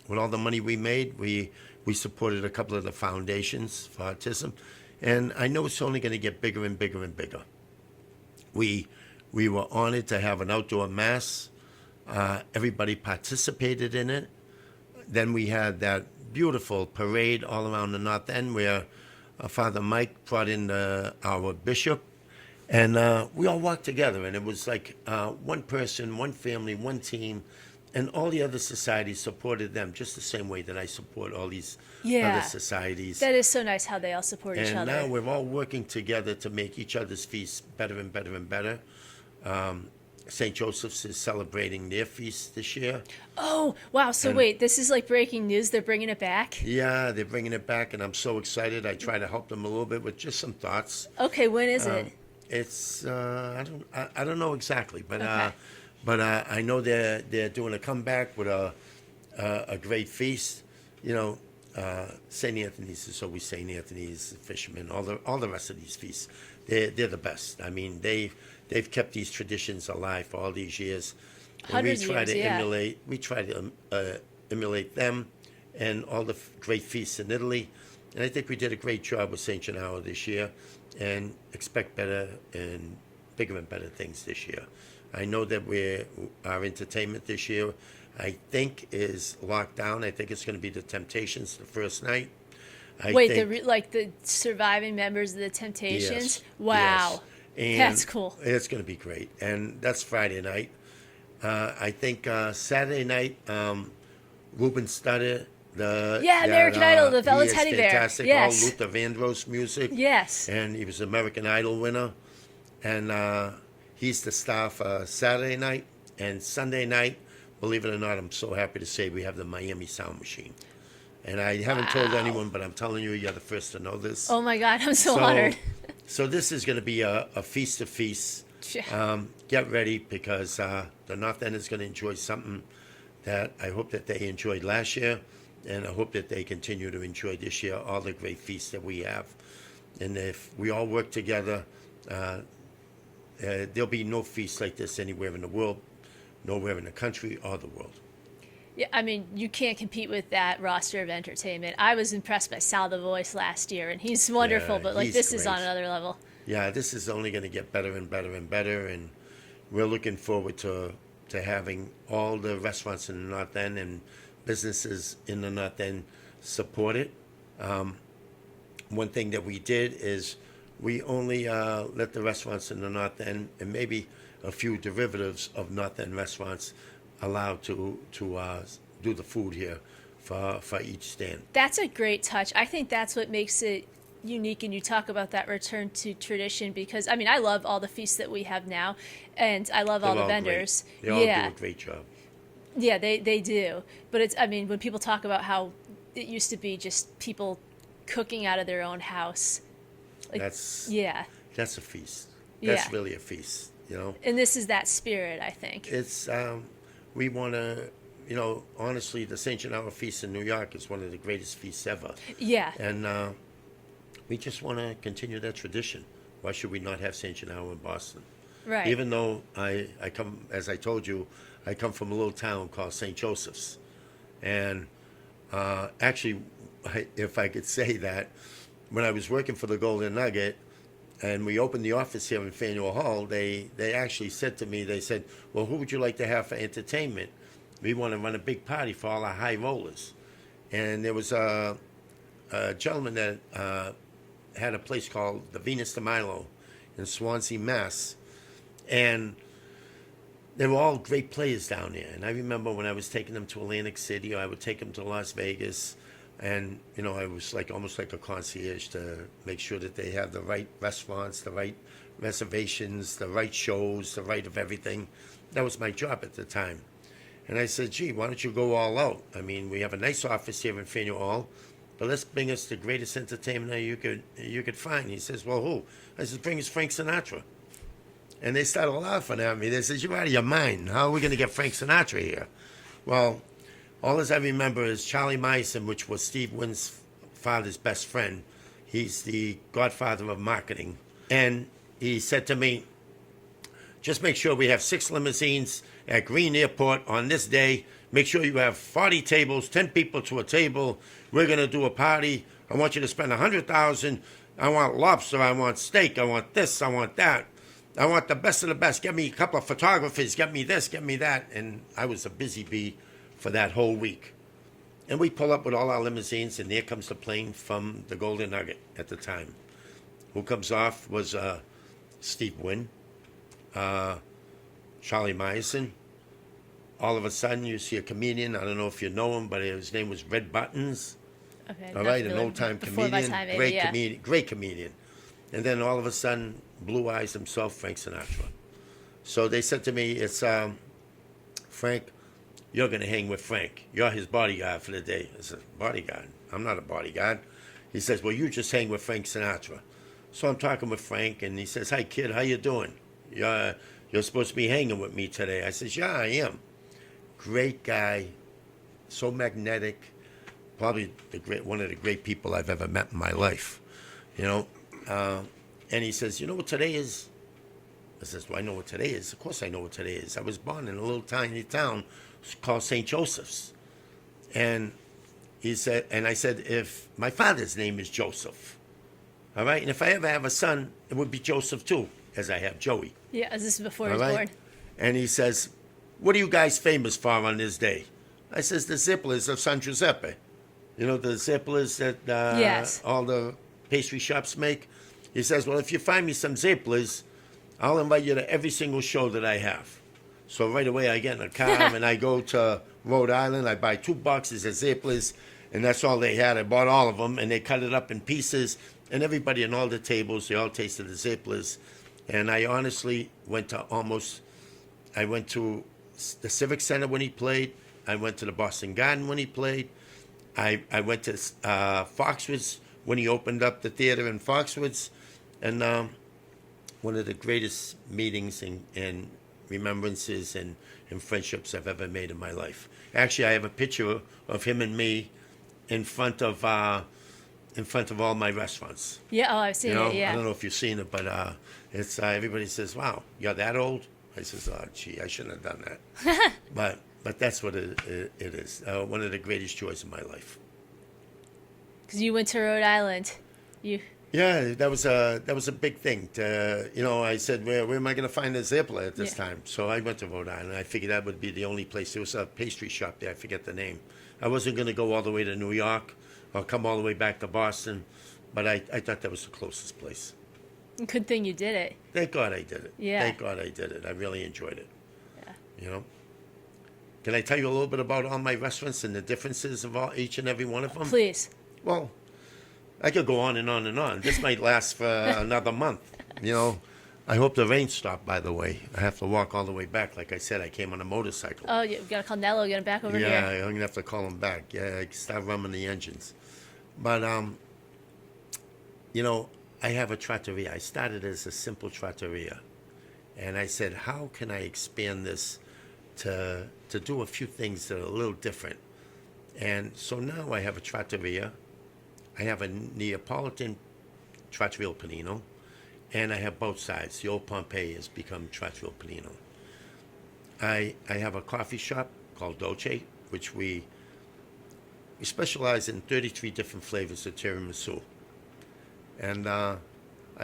with all the money we made, we supported a couple of the foundations for autism. And I know it's only going to get bigger and bigger and bigger. We were honored to have an outdoor mass. Everybody participated in it. Then we had that beautiful parade all around the North End where Father Mike brought in our bishop. And we all walked together, and it was like one person, one family, one team, and all the other societies supported them just the same way that I support all these other societies.
That is so nice how they all support each other.
And now we're all working together to make each other's feasts better and better and better. St. Joseph's is celebrating their feast this year.
Oh, wow. So wait, this is like breaking news. They're bringing it back?
Yeah, they're bringing it back, and I'm so excited. I try to help them a little bit with just some thoughts.
Okay, when is it?
It's I don't know exactly, but
Okay.
I know they're doing a comeback with a great feast. St. Anthony's is always St. Anthony's, Fisherman, all the rest of these feasts. They're the best. I mean, they've kept these traditions alive for all these years. And
Hundreds
we try
of years,
to
yeah.
emulate. We try to emulate them and all the great feasts in Italy. And I think we did a great job with St. Gennaro this year, and expect better and bigger and better things this year. I know that our entertainment this year, I think, is locked down. I think it's going to be the Temptations the first night.
Wait, the surviving members of the Temptations?
Yes,
Wow.
yes. And
That's cool.
It's going to be great. And that's Friday night. I think Saturday night, Ruben Studdard.
American Idol, the Velvet Teddy Bear.
Fantastic.
Yes.
All Luther Vandross music.
Yes.
And he was American Idol winner. And he's the star for Saturday night. And Sunday night, believe it or not, I'm so happy to say we have the Miami Sound Machine. And I haven't told anyone, but I'm telling you, you're the first to know this.
Oh my God, I'm so honored.
So this is going to be a feast of feasts. Get ready, because the North End is going to enjoy something that I hope that they enjoyed last year, and I hope that they continue to enjoy this year, all the great feasts that we have. And if we all work together, there'll be no feast like this anywhere in the world, nowhere in the country or the world.
Yeah, I mean, you can't compete with that roster of entertainment. I was impressed by Sal the Voice last year, and he's wonderful,
Yeah,
but like
he's
this is
great.
on another level.
Yeah, this is only going to get better and better and better, and we're looking forward to having all the restaurants in the North End and businesses in the North End support it. One thing that we did is we only let the restaurants in the North End and maybe a few derivatives of North End restaurants allowed to do the food here for each stand.
That's a great touch. I think that's what makes it unique, and you talk about that return to tradition, because I mean, I love all the feasts that we have now, and I love all the vendors.
Great. They all do a great job.
Yeah, they do. But it's, I mean, when people talk about how it used to be just people cooking out of their own house, like,
that's a feast. That's really a feast, you know.
And this is that spirit, I think.
It's we want to, you know, honestly, the St. Gennaro feast in New York is one of the greatest feasts ever.
Yeah.
And we just want to continue that tradition. Why should we not have St. Gennaro in Boston?
Right.
Even though I come, as I told you, I come from a little town called St. Joseph's. And actually, if I could say that, when I was working for the Golden Nugget, and we opened the office here in Faneuil Hall, they actually said to me, they said, well, who would you like to have for entertainment? We want to run a big party for all our high rollers. And there was a gentleman that had a place called the Venus de Milo in Swansea, Mass. And they were all great players down there. And I remember when I was taking them to Atlantic City, or I would take them to Las Vegas, and, you know, I was like almost like a concierge to make sure that they have the right restaurants, the right reservations, the right shows, the right of everything. That was my job at the time. And I said, gee, why don't you go all out? I mean, we have a nice office here in Faneuil Hall, but let's bring us the greatest entertainer you could find. He says, well, who? I said, bring us Frank Sinatra. And they started laughing at me. They said, you're out of your mind. How are we going to get Frank Sinatra here? Well, all as I remember is Charlie Meissen, which was Steve Wynn's father's best friend. He's the godfather of marketing. And he said to me, just make sure we have 6 limousines at Green Airport on this day. Make sure you have 40 tables, 10 people to a table. We're going to do a party. I want you to spend $100,000. I want lobster. I want steak. I want this. I want that. I want the best of the best. Get me a couple of photographers. Get me this. Get me that. And I was a busy bee for that whole week. And we pull up with all our limousines, and there comes the plane from the Golden Nugget at the time. Who comes off was Steve Wynn, Charlie Meissen. All of a sudden, you see a comedian. I don't know if you know him, but his name was Red Buttons.
Okay.
All right, an old-time comedian. Great comedian. And then all of a sudden, Blue Eyes himself, Frank Sinatra. So they said to me, it's, Frank, you're going to hang with Frank. You're his bodyguard for the day. I said, bodyguard? I'm not a bodyguard. He says, well, you just hang with Frank Sinatra. So I'm talking with Frank, and he says, hi, kid, how you doing? You're supposed to be hanging with me today. I says, yeah, I am. Great guy, so magnetic, probably one of the great people I've ever met in my life, you know. And he says, you know what today is? I says, do I know what today is? Of course I know what today is. I was born in a little tiny town called St. Joseph's. And he said, and I said, if my father's name is Joseph, all right, and if I ever have a son, it would be Joseph too, as I have Joey.
Yeah, as this is before he was born.
And he says, what are you guys famous for on this day? I says, the Zipplers of San Giuseppe. You know, the Zipplers that
yes.
all the pastry shops make? He says, well, if you find me some Zipplers, I'll invite you to every single show that I have. So right away I get in a car and I go to Rhode Island. I buy 2 boxes of Zipplers, and that's all they had. I bought all of them, and they cut it up in pieces. And everybody on all the tables, they all tasted the Zipplers. And I honestly went to the Civic Center when he played. I went to the Boston Garden when he played. I went to Foxwoods when he opened up the theater in Foxwoods. And one of the greatest meetings and remembrances and friendships I've ever made in my life. Actually, I have a picture of him and me in front of all my restaurants.
Yeah, oh, I've seen it, yeah.
I don't know if you've seen it, but it's everybody says, wow, you're that old? I says, oh, gee, I shouldn't have done that. but that's what it is. One of the greatest joys of my life.
Because you went to Rhode Island.
Yeah, that was a big thing. I said, where am I going to find a Zippler at this time? So I went to Rhode Island. I figured that would be the only place. There was a pastry shop there. I forget the name. I wasn't going to go all the way to New York or come all the way back to Boston, but I thought that was the closest place.
Good thing you did it.
Thank God I did it.
Yeah.
Thank God I did it. I really enjoyed it.
Yeah.
You know? Can I tell you a little bit about all my restaurants and the differences of each and every one of them?
Please.
Well, I could go on and on and on. This might last for another month. You know, I hope the rain stopped, by the way. I have to walk all the way back. Like I said, I came on a motorcycle.
Oh, you got to call Nello, get him back over
Yeah,
here.
I'm going to have to call him back. Yeah, start running the engines. But, you know, I have a trattoria. I started as a simple trattoria. And I said, how can I expand this to do a few things that are a little different? And so now I have a trattoria. I have a Neapolitan trattoria panino. And I have both sides. The old Pompeii has become trattoria panino. I have a coffee shop called Dolce, which we specialize in 33 different flavors of tiramisu. And I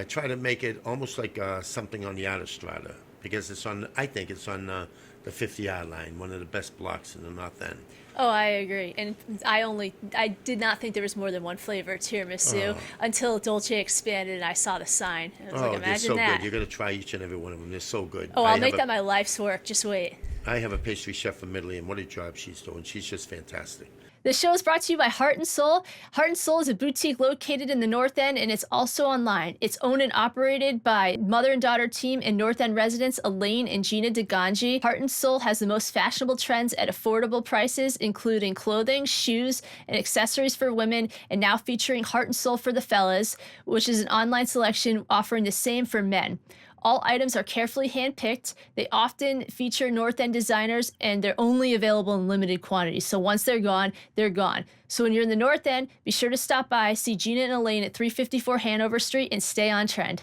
try to make it almost like something on the Autostrada, because I think it's on the 50-yard line, one of the best blocks in the North End.
Oh, I agree. And I did not think there was more than one flavor of tiramisu until Dolce expanded and I saw the sign. I was like,
They're
imagine
so
that.
good. You're going to try each and every one of them. They're so good.
Oh, I'll make that my life's work. Just wait.
I have a pastry chef from Italy, and what a job she's doing. She's just fantastic.
This show is brought to you by Heart and Soul. Heart and Soul is a boutique located in the North End, and it's also online. It's owned and operated by mother and daughter team and North End residents Elaine and Gina DeGangi. Heart and Soul has the most fashionable trends at affordable prices, including clothing, shoes, and accessories for women, and now featuring Heart and Soul for the fellas, which is an online selection offering the same for men. All items are carefully handpicked. They often feature North End designers, and they're only available in limited quantities. So once they're gone, they're gone. So when you're in the North End, be sure to stop by, see Gina and Elaine at 354 Hanover Street, and stay on trend.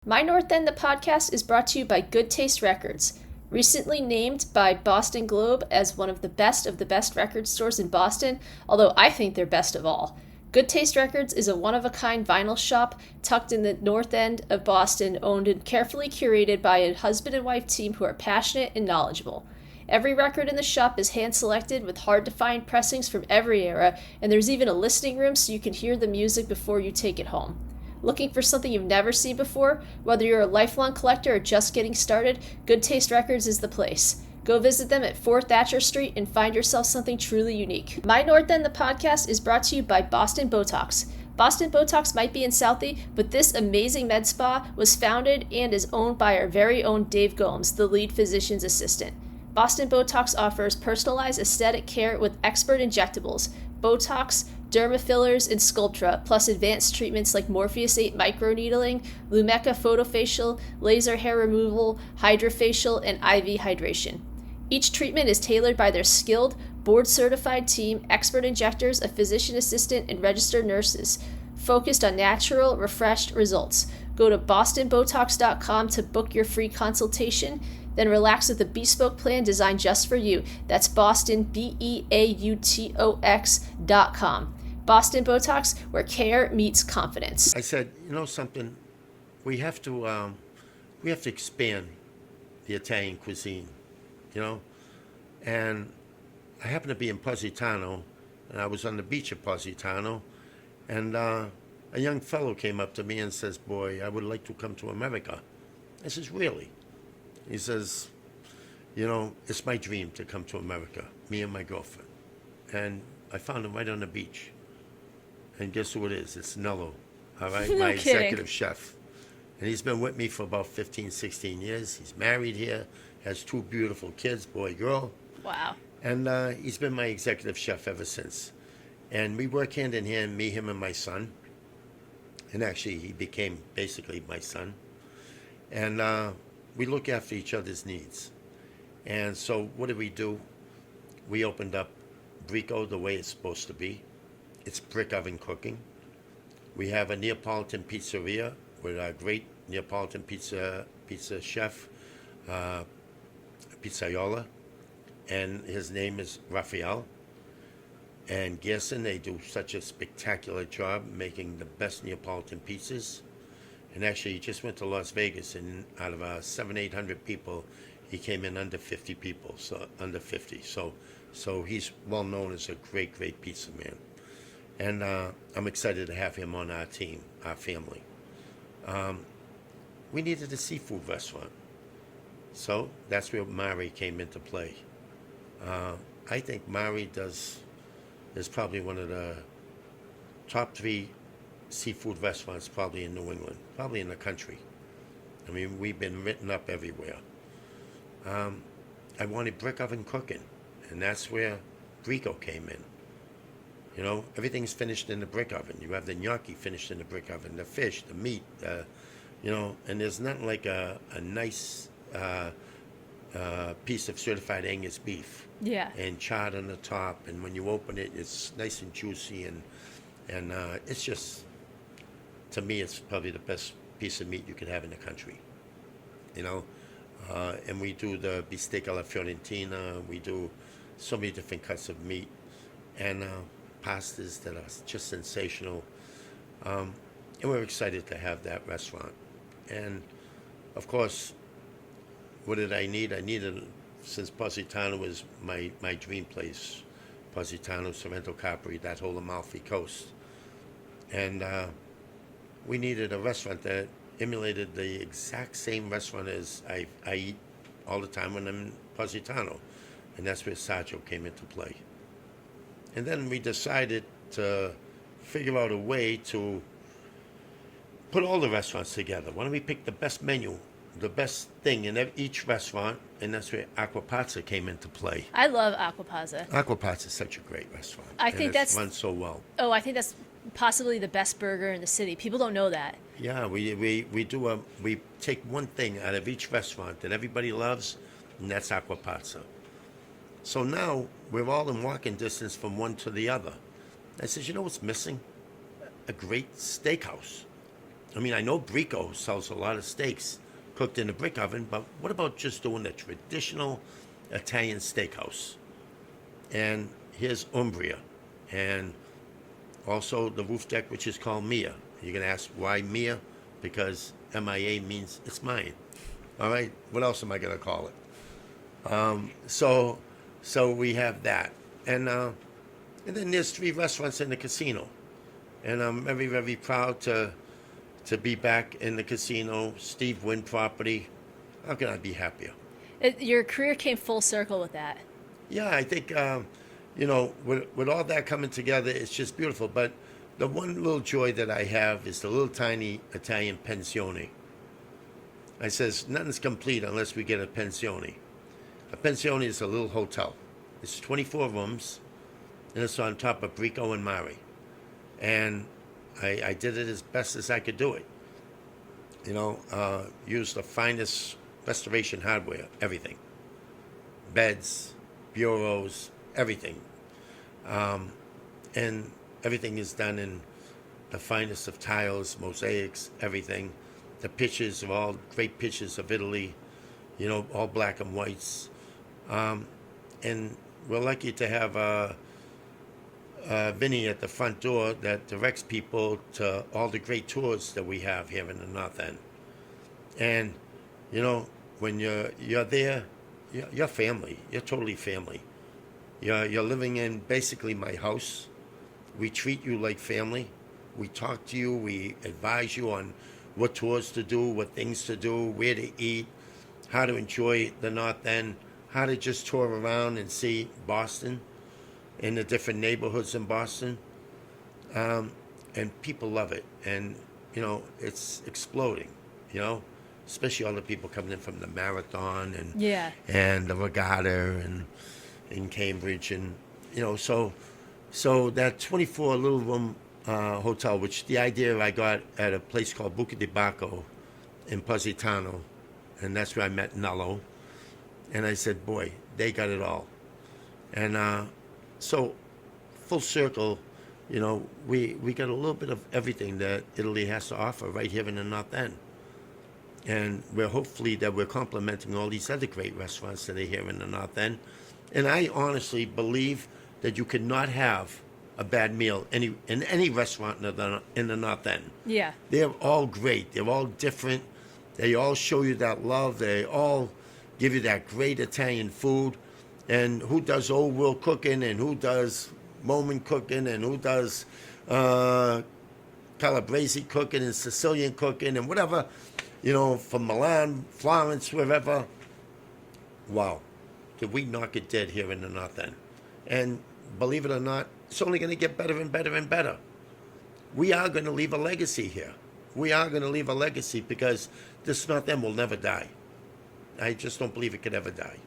My North End, the podcast, is brought to you by Good Taste Records. Recently named by Boston Globe as one of the best record stores in Boston, although I think they're best of all. Good Taste Records is a one-of-a-kind vinyl shop tucked in the North End of Boston, owned and carefully curated by a husband and wife team who are passionate and knowledgeable. Every record in the shop is hand-selected with hard-to-find pressings from every era, and there's even a listening room so you can hear the music before you take it home. Looking for something you've never seen before? Whether you're a lifelong collector or just getting started, Good Taste Records is the place. Go visit them at 4 Thatcher Street and find yourself something truly unique. My North End, the podcast, is brought to you by Boston Botox. Boston Botox might be in Southie, but this amazing med spa was founded and is owned by our very own Dave Gomes, the lead physician's assistant. Boston Botox offers personalized aesthetic care with expert injectables, Botox, dermafillers, and Sculptra, plus advanced treatments like Morpheus 8 microneedling, Lumecca photofacial, laser hair removal, hydrofacial, and IV hydration. Each treatment is tailored by their skilled, board-certified team, expert injectors, a physician assistant, and registered nurses, focused on natural, refreshed results. Go to bostonbotox.com to book your free consultation, then relax with a bespoke plan designed just for you. That's Boston, BEAUTOX.com. Boston Botox, where care meets confidence.
I said, you know something, we have to expand the Italian cuisine, you know, and I happened to be in Positano, and I was on the beach at Positano, and a young fellow came up to me and says, "Boy, I would like to come to America." I says, "Really?" He says, "You know, it's my dream to come to America, me and my girlfriend." And I found him right on the beach. And guess who it is? It's Nello, all right?
No
my
kidding.
executive chef. And he's been with me for about 15, 16 years. He's married here, has 2 beautiful kids, boy, girl.
Wow.
And he's been my executive chef ever since. And we work hand in hand, me, him, and my son. And actually, he became basically my son. And we look after each other's needs. And so what did we do? We opened up Brico the way it's supposed to be. It's brick oven cooking. We have a Neapolitan pizzeria with a great Neapolitan pizza chef, pizzaiola, and his name is Raphael. And Gerson, they do such a spectacular job making the best Neapolitan pizzas. And actually, he just went to Las Vegas, and out of 700-800 people, he came in under 50 people, so under 50. So he's well known as a great pizza man. And I'm excited to have him on our team, our family. We needed a seafood restaurant. So that's where Mari came into play. I think Mari is probably one of the top 3 seafood restaurants probably in New England, probably in the country. I mean, we've been written up everywhere. I wanted brick oven cooking, and that's where Brico came in. You know, everything's finished in the brick oven. You have the gnocchi finished in the brick oven, the fish, the meat, you know, and there's nothing like a nice piece of certified Angus beef.
Yeah.
And charred on the top, and when you open it, it's nice and juicy, and it's just, to me, it's probably the best piece of meat you could have in the country. You know, and we do the bistec alla fiorentina. We do so many different cuts of meat, and pastas that are just sensational. And we're excited to have that restaurant. And of course, what did I need? I needed, since Positano was my dream place, Positano, Sorrento Capri, that whole Amalfi Coast. And we needed a restaurant that emulated the exact same restaurant as I eat all the time when I'm in Positano. And that's where Sergio came into play. And then we decided to figure out a way to put all the restaurants together. Why don't we pick the best menu, the best thing in each restaurant, and that's where Acquapazza came into play.
I love Acquapazza.
Acquapazza is such a great restaurant.
I think that's
run so well.
Oh, I think that's possibly the best burger in the city. People don't know that.
Yeah, we take one thing out of each restaurant that everybody loves, and that's Acquapazza. So now we're all in walking distance from one to the other. I says, you know what's missing? A great steakhouse. I mean, I know Brico sells a lot of steaks cooked in a brick oven, but what about just doing a traditional Italian steakhouse? And here's Umbria, and also the roof deck, which is called Mia. You're going to ask why Mia? Because M-I-A means it's mine. All right, what else am I going to call it? So we have that. And then there's 3 restaurants in the casino. And I'm very, very proud to be back in the casino, Steve Wynn property. How can I be happier?
Your career came full circle with that.
Yeah, I think, you know, with all that coming together, it's just beautiful. But the one little joy that I have is the little tiny Italian pensione. I says, nothing's complete unless we get a pensione. A pensione is a little hotel. It's 24 rooms, and it's on top of Brico and Mari. And I did it as best as I could do it. You know, used the finest restoration hardware, everything. Beds, bureaus, everything. And everything is done in the finest of tiles, mosaics, everything. The pictures are all great pictures of Italy, you know, all black and whites. And we're lucky to have Vinny at the front door that directs people to all the great tours that we have here in the North End. And, you know, when you're there, you're family. You're totally family. You're living in basically my house. We treat you like family. We talk to you. We advise you on what tours to do, what things to do, where to eat, how to enjoy the North End, how to just tour around and see Boston in the different neighborhoods in Boston. And people love it. And, you know, it's exploding, you know, especially all the people coming in from the marathon and the regatta and in Cambridge. And, you know, so that 24 little room hotel, which the idea I got at a place called Buca di Bacco in Positano, and that's where I met Nello. And I said, boy, they got it all. And so full circle, you know, we got a little bit of everything that Italy has to offer right here in the North End. And we're hopefully that we're complementing all these other great restaurants that are here in the North End. And I honestly believe that you could not have a bad meal in any restaurant in the North End.
Yeah.
They're all great. They're all different. They all show you that love. They all give you that great Italian food. And who does old world cooking and who does moment cooking and who does Calabrese cooking and Sicilian cooking and whatever, from Milan, Florence, wherever. Wow, did we knock it dead here in the North End? And believe it or not, it's only going to get better and better and better. We are going to leave a legacy here. We are going to leave a legacy because this North End will never die. I just don't believe it could ever die.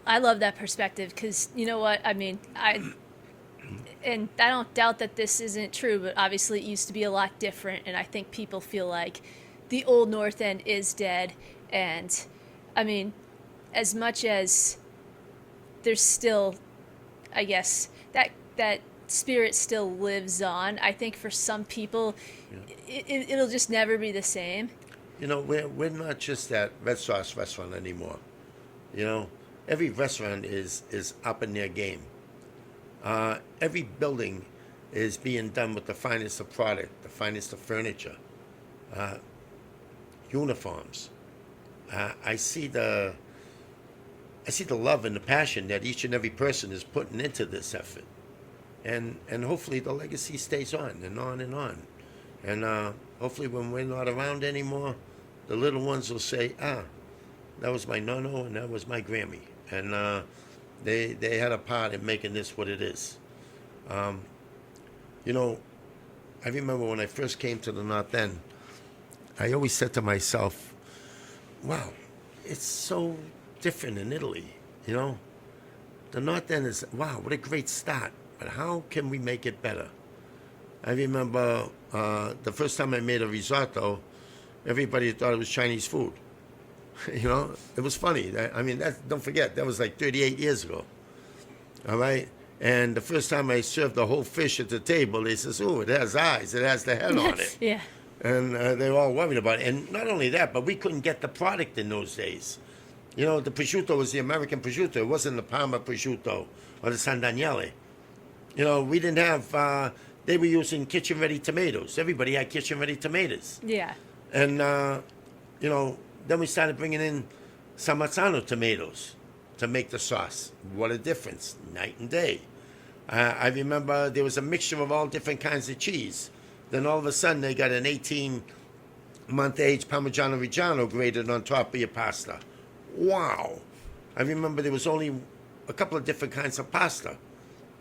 I love that perspective because you know what? I mean, I don't doubt that this isn't true, but obviously it used to be a lot different, and I think people feel like the old North End is dead. And I mean, as much as there's still, I guess, that spirit still lives on, I think for some people, it'll just never be the same.
We're not just that red sauce restaurant anymore. Every restaurant is up in their game. Every building is being done with the finest of product, the finest of furniture, uniforms. I see the love and the passion that each and every person is putting into this effort, and hopefully the legacy stays on and on and on, and hopefully when we're not around anymore, the little ones will say, that was my nono and that was my Grammy, and they had a part in making this what it is. I remember when I first came to the North End, I always said to myself, wow, it's so different in Italy, The North End is, wow, what a great start, but how can we make it better? I remember the first time I made a risotto, everybody thought it was Chinese food. It was funny. Don't forget, that was like 38 years ago. All right? And the first time I served the whole fish at the table, they says, "Oh, it has eyes. It has the head on it."
Yeah.
And they were all worried about it. And not only that, but we couldn't get the product in those days. The prosciutto was the American prosciutto. It wasn't the Parma prosciutto or the San Daniele. We didn't have, they were using kitchen-ready tomatoes. Everybody had kitchen-ready tomatoes.
Yeah.
And, then we started bringing in San Marzano tomatoes to make the sauce. What a difference, night and day. I remember there was a mixture of all different kinds of cheese. Then all of a sudden they got an 18-month age Parmigiano Reggiano grated on top of your pasta. Wow. I remember there was only a couple of different kinds of pasta.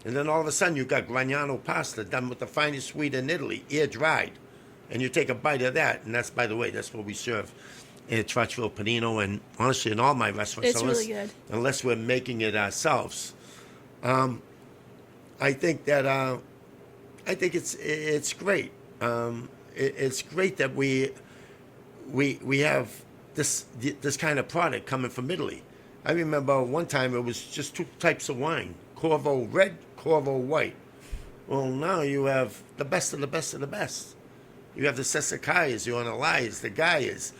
And then all of a sudden you got Gragnano pasta done with the finest wheat in Italy, air-dried. And you take a bite of that, and that's, by the way, that's what we serve at Trotchville Panino, and honestly in all my restaurants.
It's really good.
Unless we're making it ourselves. I think it's great. It's great that we have this kind of product coming from Italy. I remember one time it was just two types of wine, Corvo red, Corvo white. Well, now you have the best of the best of the best. You have the Sessicayas, you have the Layzas, the Gaias.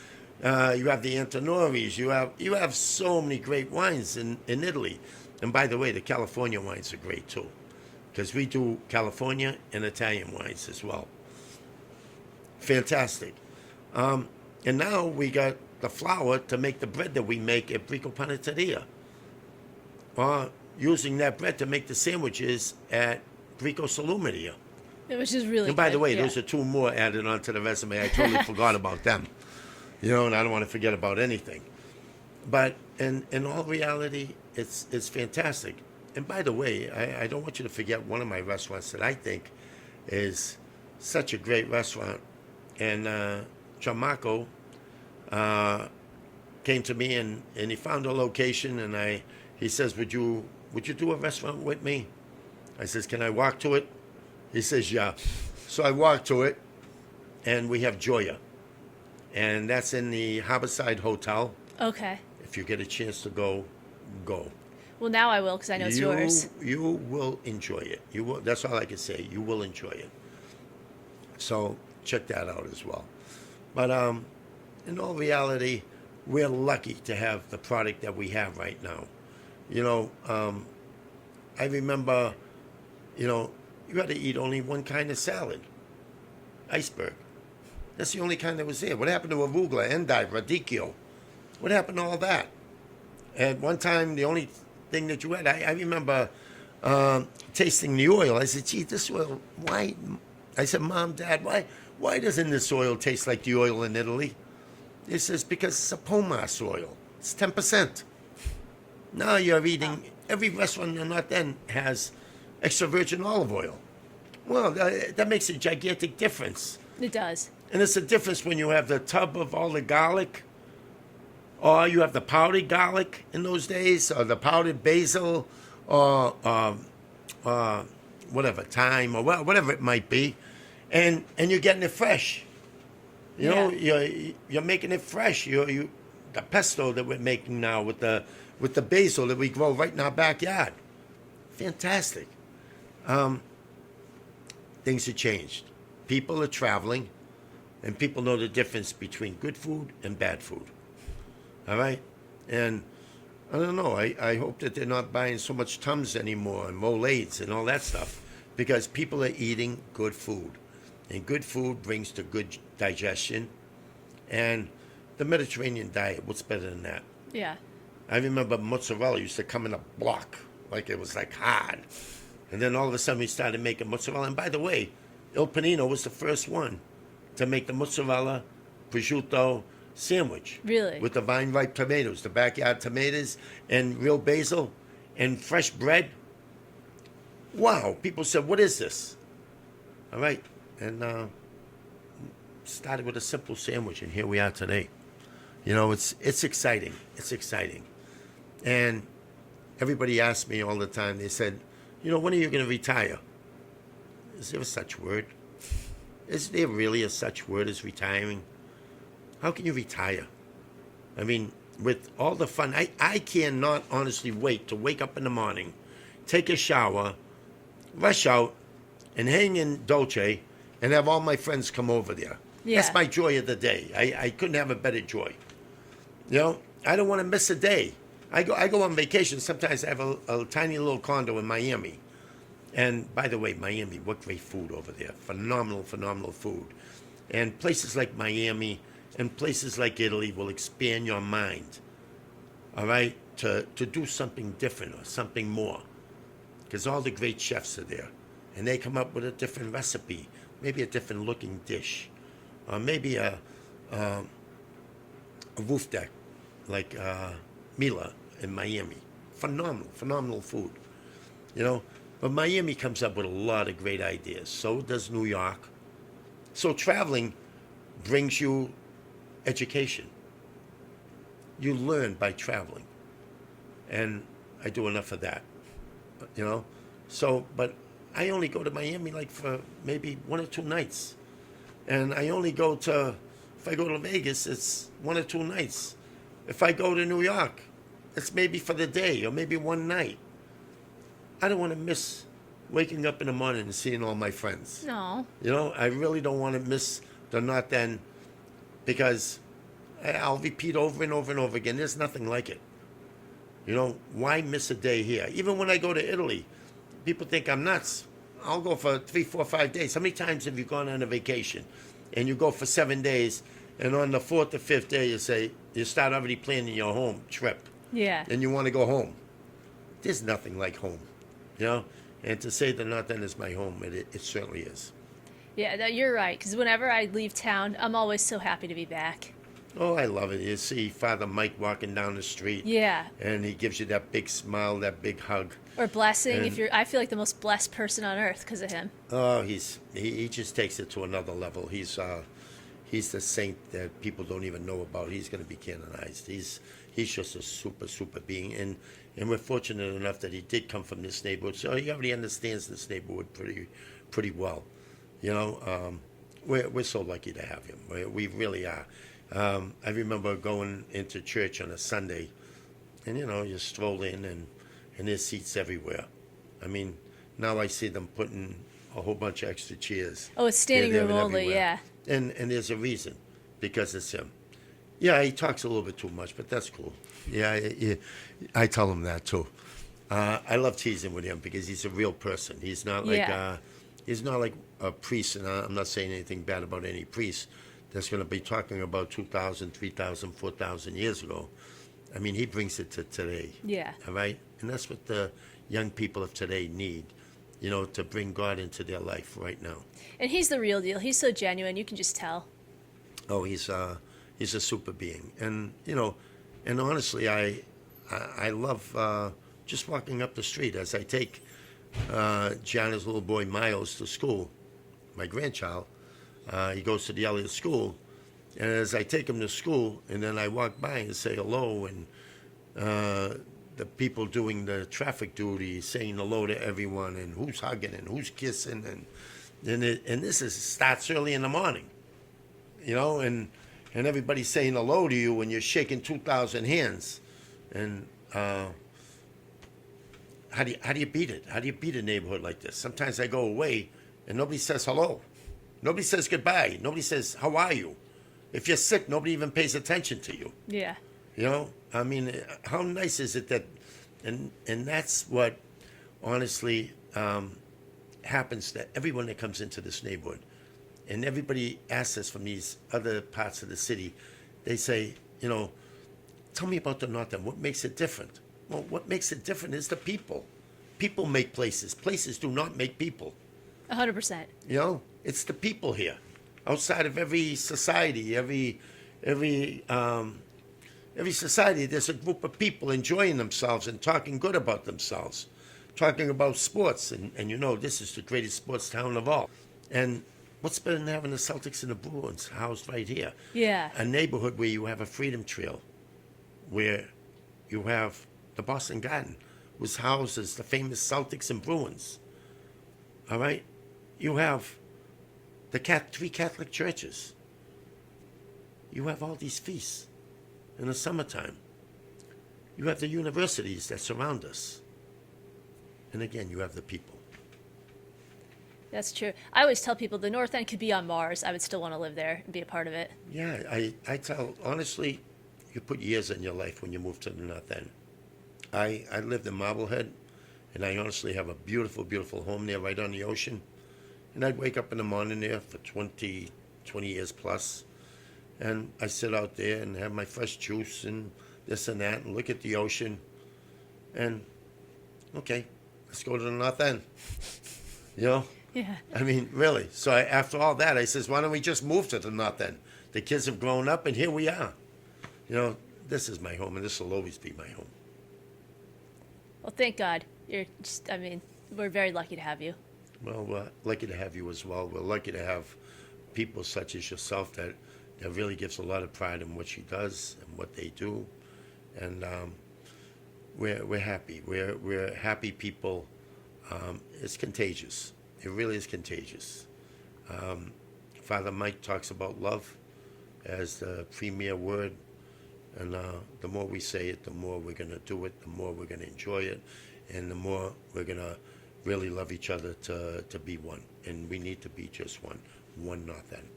You have the Antinoris. You have so many great wines in Italy. And by the way, the California wines are great too, because we do California and Italian wines as well. Fantastic. And now we got the flour to make the bread that we make at Brico Panettaria. Or using that bread to make the sandwiches at Brico Salumeria.
Which is really
And by the
good,
way,
yeah.
those are two more added onto the resume. I totally forgot about them. And I don't want to forget about anything. But in all reality, it's fantastic. And by the way, I don't want you to forget one of my restaurants that I think is such a great restaurant. And Gianmarco came to me and he found a location, and he says, would you do a restaurant with me? I says, can I walk to it? He says, yeah. So I walked to it, and we have Joya. And that's in the Harborside Hotel.
Okay.
If you get a chance to go.
Well, now I will because I know it's yours.
You will enjoy it. You will. That's all I can say. You will enjoy it. So check that out as well. But in all reality, we're lucky to have the product that we have right now. I remember, you had to eat only one kind of salad. Iceberg. That's the only kind that was there. What happened to arugula, endive, radicchio? What happened to all that? At one time, the only thing that you had, I remember tasting the oil. I said, gee, this oil, why I said, Mom, Dad, why doesn't this oil taste like the oil in Italy? He says, because it's a Pomas oil. It's 10%. Now you're eating, every restaurant in the North End has extra virgin olive oil. Well, that makes a gigantic difference.
It does.
And it's a difference when you have the tub of all the garlic, or you have the powdered garlic in those days, or the powdered basil, or whatever, thyme, or whatever it might be, and you're getting it fresh. You know, you're making it fresh. The pesto that we're making now with the basil that we grow right in our backyard, fantastic. Things have changed. People are traveling, and people know the difference between good food and bad food. All right? And I don't know. I hope that they're not buying so much Tums anymore and Molades and all that stuff, because people are eating good food. And good food brings to good digestion. And the Mediterranean diet, what's better than that?
Yeah.
I remember mozzarella used to come in a block, like it was like hard. And then all of a sudden we started making mozzarella. And by the way, Il Panino was the first one to make the mozzarella prosciutto sandwich.
Really?
With the vine-ripe tomatoes, the backyard tomatoes, and real basil, and fresh bread. Wow. People said, what is this? All right. And started with a simple sandwich, and here we are today. You know, it's exciting. It's exciting. And everybody asks me all the time, they said, you know, when are you going to retire? Is there a such word? Is there really a such word as retiring? How can you retire? I mean, with all the fun, I cannot honestly wait to wake up in the morning, take a shower, rush out, and hang in Dolce, and have all my friends come over there.
Yeah.
That's my joy of the day. I couldn't have a better joy. You know, I don't want to miss a day. I go on vacation. Sometimes I have a tiny little condo in Miami. And by the way, Miami, what great food over there. Phenomenal, phenomenal food. And places like Miami and places like Italy will expand your mind, all right, to do something different or something more. Because all the great chefs are there. And they come up with a different recipe, maybe a different looking dish, or maybe a roof deck like Mila in Miami. Phenomenal, phenomenal food, you know. But Miami comes up with a lot of great ideas. So does New York. So traveling brings you education. You learn by traveling. And I do enough of that, you know. So, but I only go to Miami like for maybe 1 or 2 nights. And I only go to, if I go to Vegas, it's 1 or 2 nights. If I go to New York, it's maybe for the day or maybe 1 night. I don't want to miss waking up in the morning and seeing all my friends.
No.
You know, I really don't want to miss the North End, because I'll repeat over and over and over again, there's nothing like it. You know, why miss a day here? Even when I go to Italy, people think I'm nuts. I'll go for 3, 4, 5 days. How many times have you gone on a vacation and you go for 7 days, and on the 4th or 5th day you start already planning your home trip?
Yeah.
And you want to go home. There's nothing like home, you know? And to say the North End is my home, it certainly is.
Yeah, no, you're right. Because whenever I leave town, I'm always so happy to be back.
Oh, I love it. You see Father Mike walking down the street.
Yeah.
And he gives you that big smile, that big hug.
Or blessing.
And-
I feel like the most blessed person on earth because of him.
Oh, he just takes it to another level. He's the saint that people don't even know about. He's going to be canonized. He's just a super being, and we're fortunate enough that he did come from this neighborhood, so he already understands this neighborhood pretty well. You know, we're so lucky to have him. We really are. I remember going into church on a Sunday, and you know, you stroll in and there's seats everywhere. I mean, now I see them putting a whole bunch of extra chairs.
Oh, it's standing
They're
room
there and
only,
everywhere.
yeah.
And there's a reason, because it's him. Yeah, he talks a little bit too much, but that's cool. Yeah, I tell him that too. I love teasing with him because he's a real person. He's not like he's not like a priest, and I'm not saying anything bad about any priest that's going to be talking about 2,000, 3,000, 4,000 years ago. I mean, he brings it to today.
Yeah.
All right? And that's what the young people of today need. to bring God into their life right now.
And he's the real deal. He's so genuine. You can just tell.
Oh, he's a super being, and and honestly, I love just walking up the street as I take Gianna's little boy Miles to school, my grandchild. He goes to the Elliott School, and as I take him to school, and then I walk by and say hello, and the people doing the traffic duty saying hello to everyone, and who's hugging and who's kissing, and this starts early in the morning, and everybody's saying hello to you, and you're shaking 2,000 hands, and how do you beat it? How do you beat a neighborhood like this? Sometimes I go away and nobody says hello. Nobody says goodbye. Nobody says, how are you? If you're sick, nobody even pays attention to you.
Yeah.
I mean, how nice is it that, and that's what honestly happens to everyone that comes into this neighborhood. And everybody asks us from these other parts of the city, they say, tell me about the North End. What makes it different? Well, what makes it different is the people. People make places. Places do not make people.
100%.
It's the people here. Outside of every society, every society, there's a group of people enjoying themselves and talking good about themselves, talking about sports, and this is the greatest sports town of all. And what's better than having the Celtics and the Bruins housed right here?
Yeah.
A neighborhood where you have a Freedom Trail, where you have the Boston Garden, was housed as the famous Celtics and Bruins. All right? You have the three Catholic churches. You have all these feasts in the summertime. You have the universities that surround us. And again, you have the people.
That's true. I always tell people the North End could be on Mars. I would still want to live there and be a part of it.
Yeah, I tell, honestly, you put years in your life when you move to the North End. I lived in Marblehead, and I honestly have a beautiful, beautiful home there right on the ocean. And I'd wake up in the morning there for 20 years plus, and I sit out there and have my fresh juice and this and that and look at the ocean. And, okay, let's go to the North End.
Yeah.
I mean, really. So after all that, I says, why don't we just move to the North End? The kids have grown up, and here we are. This is my home, and this will always be my home.
Well, thank God. We're very lucky to have you.
Well, we're lucky to have you as well. We're lucky to have people such as yourself that really gives a lot of pride in what she does and what they do. And we're happy. We're happy people. It's contagious. It really is contagious. Father Mike talks about love as the premier word. And the more we say it, the more we're going to do it, the more we're going to enjoy it, and the more we're going to really love each other to be one. And we need to be just one North End.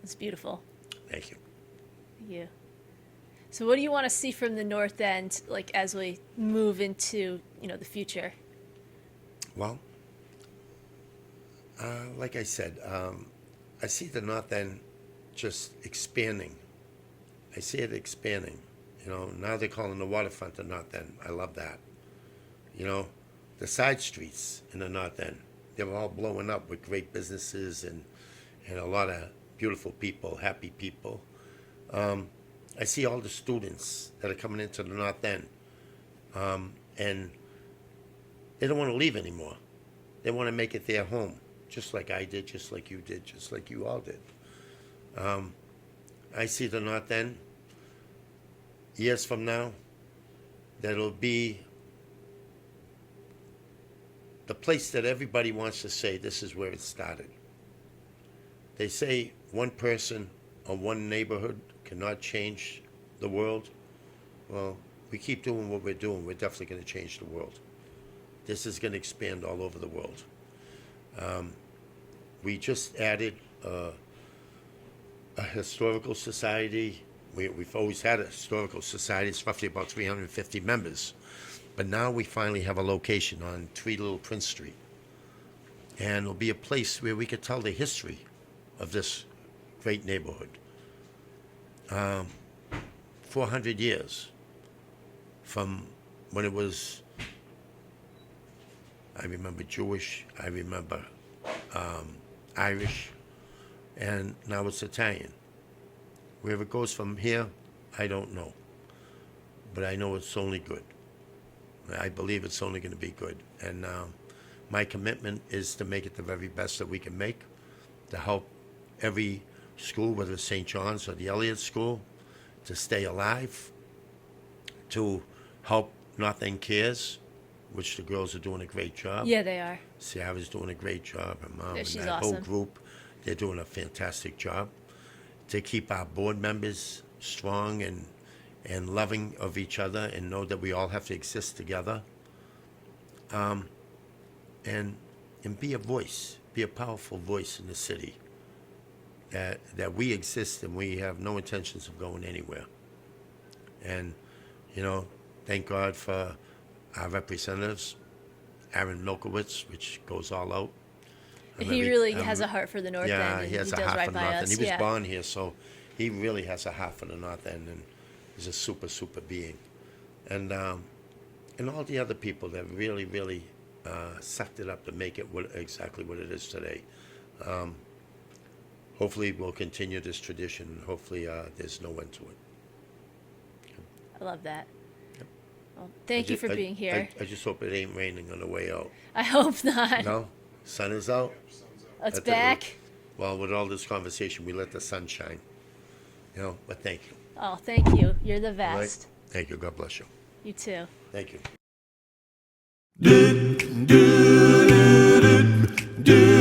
It's beautiful.
Thank you.
Thank you. So what do you want to see from the North End, as we move into, the future?
Well, like I said, I see the North End just expanding. I see it expanding. Now they're calling the waterfront the North End. I love that. The side streets in the North End, they're all blowing up with great businesses and a lot of beautiful people, happy people. I see all the students that are coming into the North End, and they don't want to leave anymore. They want to make it their home, just like I did, just like you did, just like you all did. I see the North End years from now that'll be the place that everybody wants to say this is where it started. They say one person or one neighborhood cannot change the world. Well, we keep doing what we're doing, we're definitely going to change the world. This is going to expand all over the world. We just added a historical society. We've always had a historical society. It's roughly about 350 members. But now we finally have a location on 3 Little Prince Street. And it'll be a place where we could tell the history of this great neighborhood. 400 years from when it was I remember Jewish, I remember Irish, and now it's Italian. Where it goes from here, I don't know. But I know it's only good. I believe it's only going to be good. And my commitment is to make it the very best that we can make, to help every school, whether it's St. John's or the Elliott School, to stay alive, to help North End Cares, which the girls are doing a great job.
Yeah, they are.
Sarah's doing a great job, and Mom,
Yeah,
and
she's
that whole
awesome.
group, they're doing a fantastic job. To keep our board members strong and loving of each other, and know that we all have to exist together. And be a voice, be a powerful voice in the city. That we exist and we have no intentions of going anywhere. And, thank God for our representatives, Aaron Milkowitz, which goes all out.
He really has a heart for the North End.
Yeah,
And
he has a
does
heart
right
for the
by
North
us.
End. He was
yeah.
born here, so he really has a heart for the North End, and he's a super, super being. And all the other people that really, really sucked it up to make it exactly what it is today. Hopefully we'll continue this tradition. Hopefully there's no end to it.
I love that. Well, thank you for being here.
I just hope it ain't raining on the way out.
I hope not.
No? Sun is out?
It's
That's it.
back.
Well, with all this conversation, we let the sun shine. But thank you.
Oh, thank you. You're the
All right?
best.
Thank you. God bless you.
You too.
Thank you.
do do do do do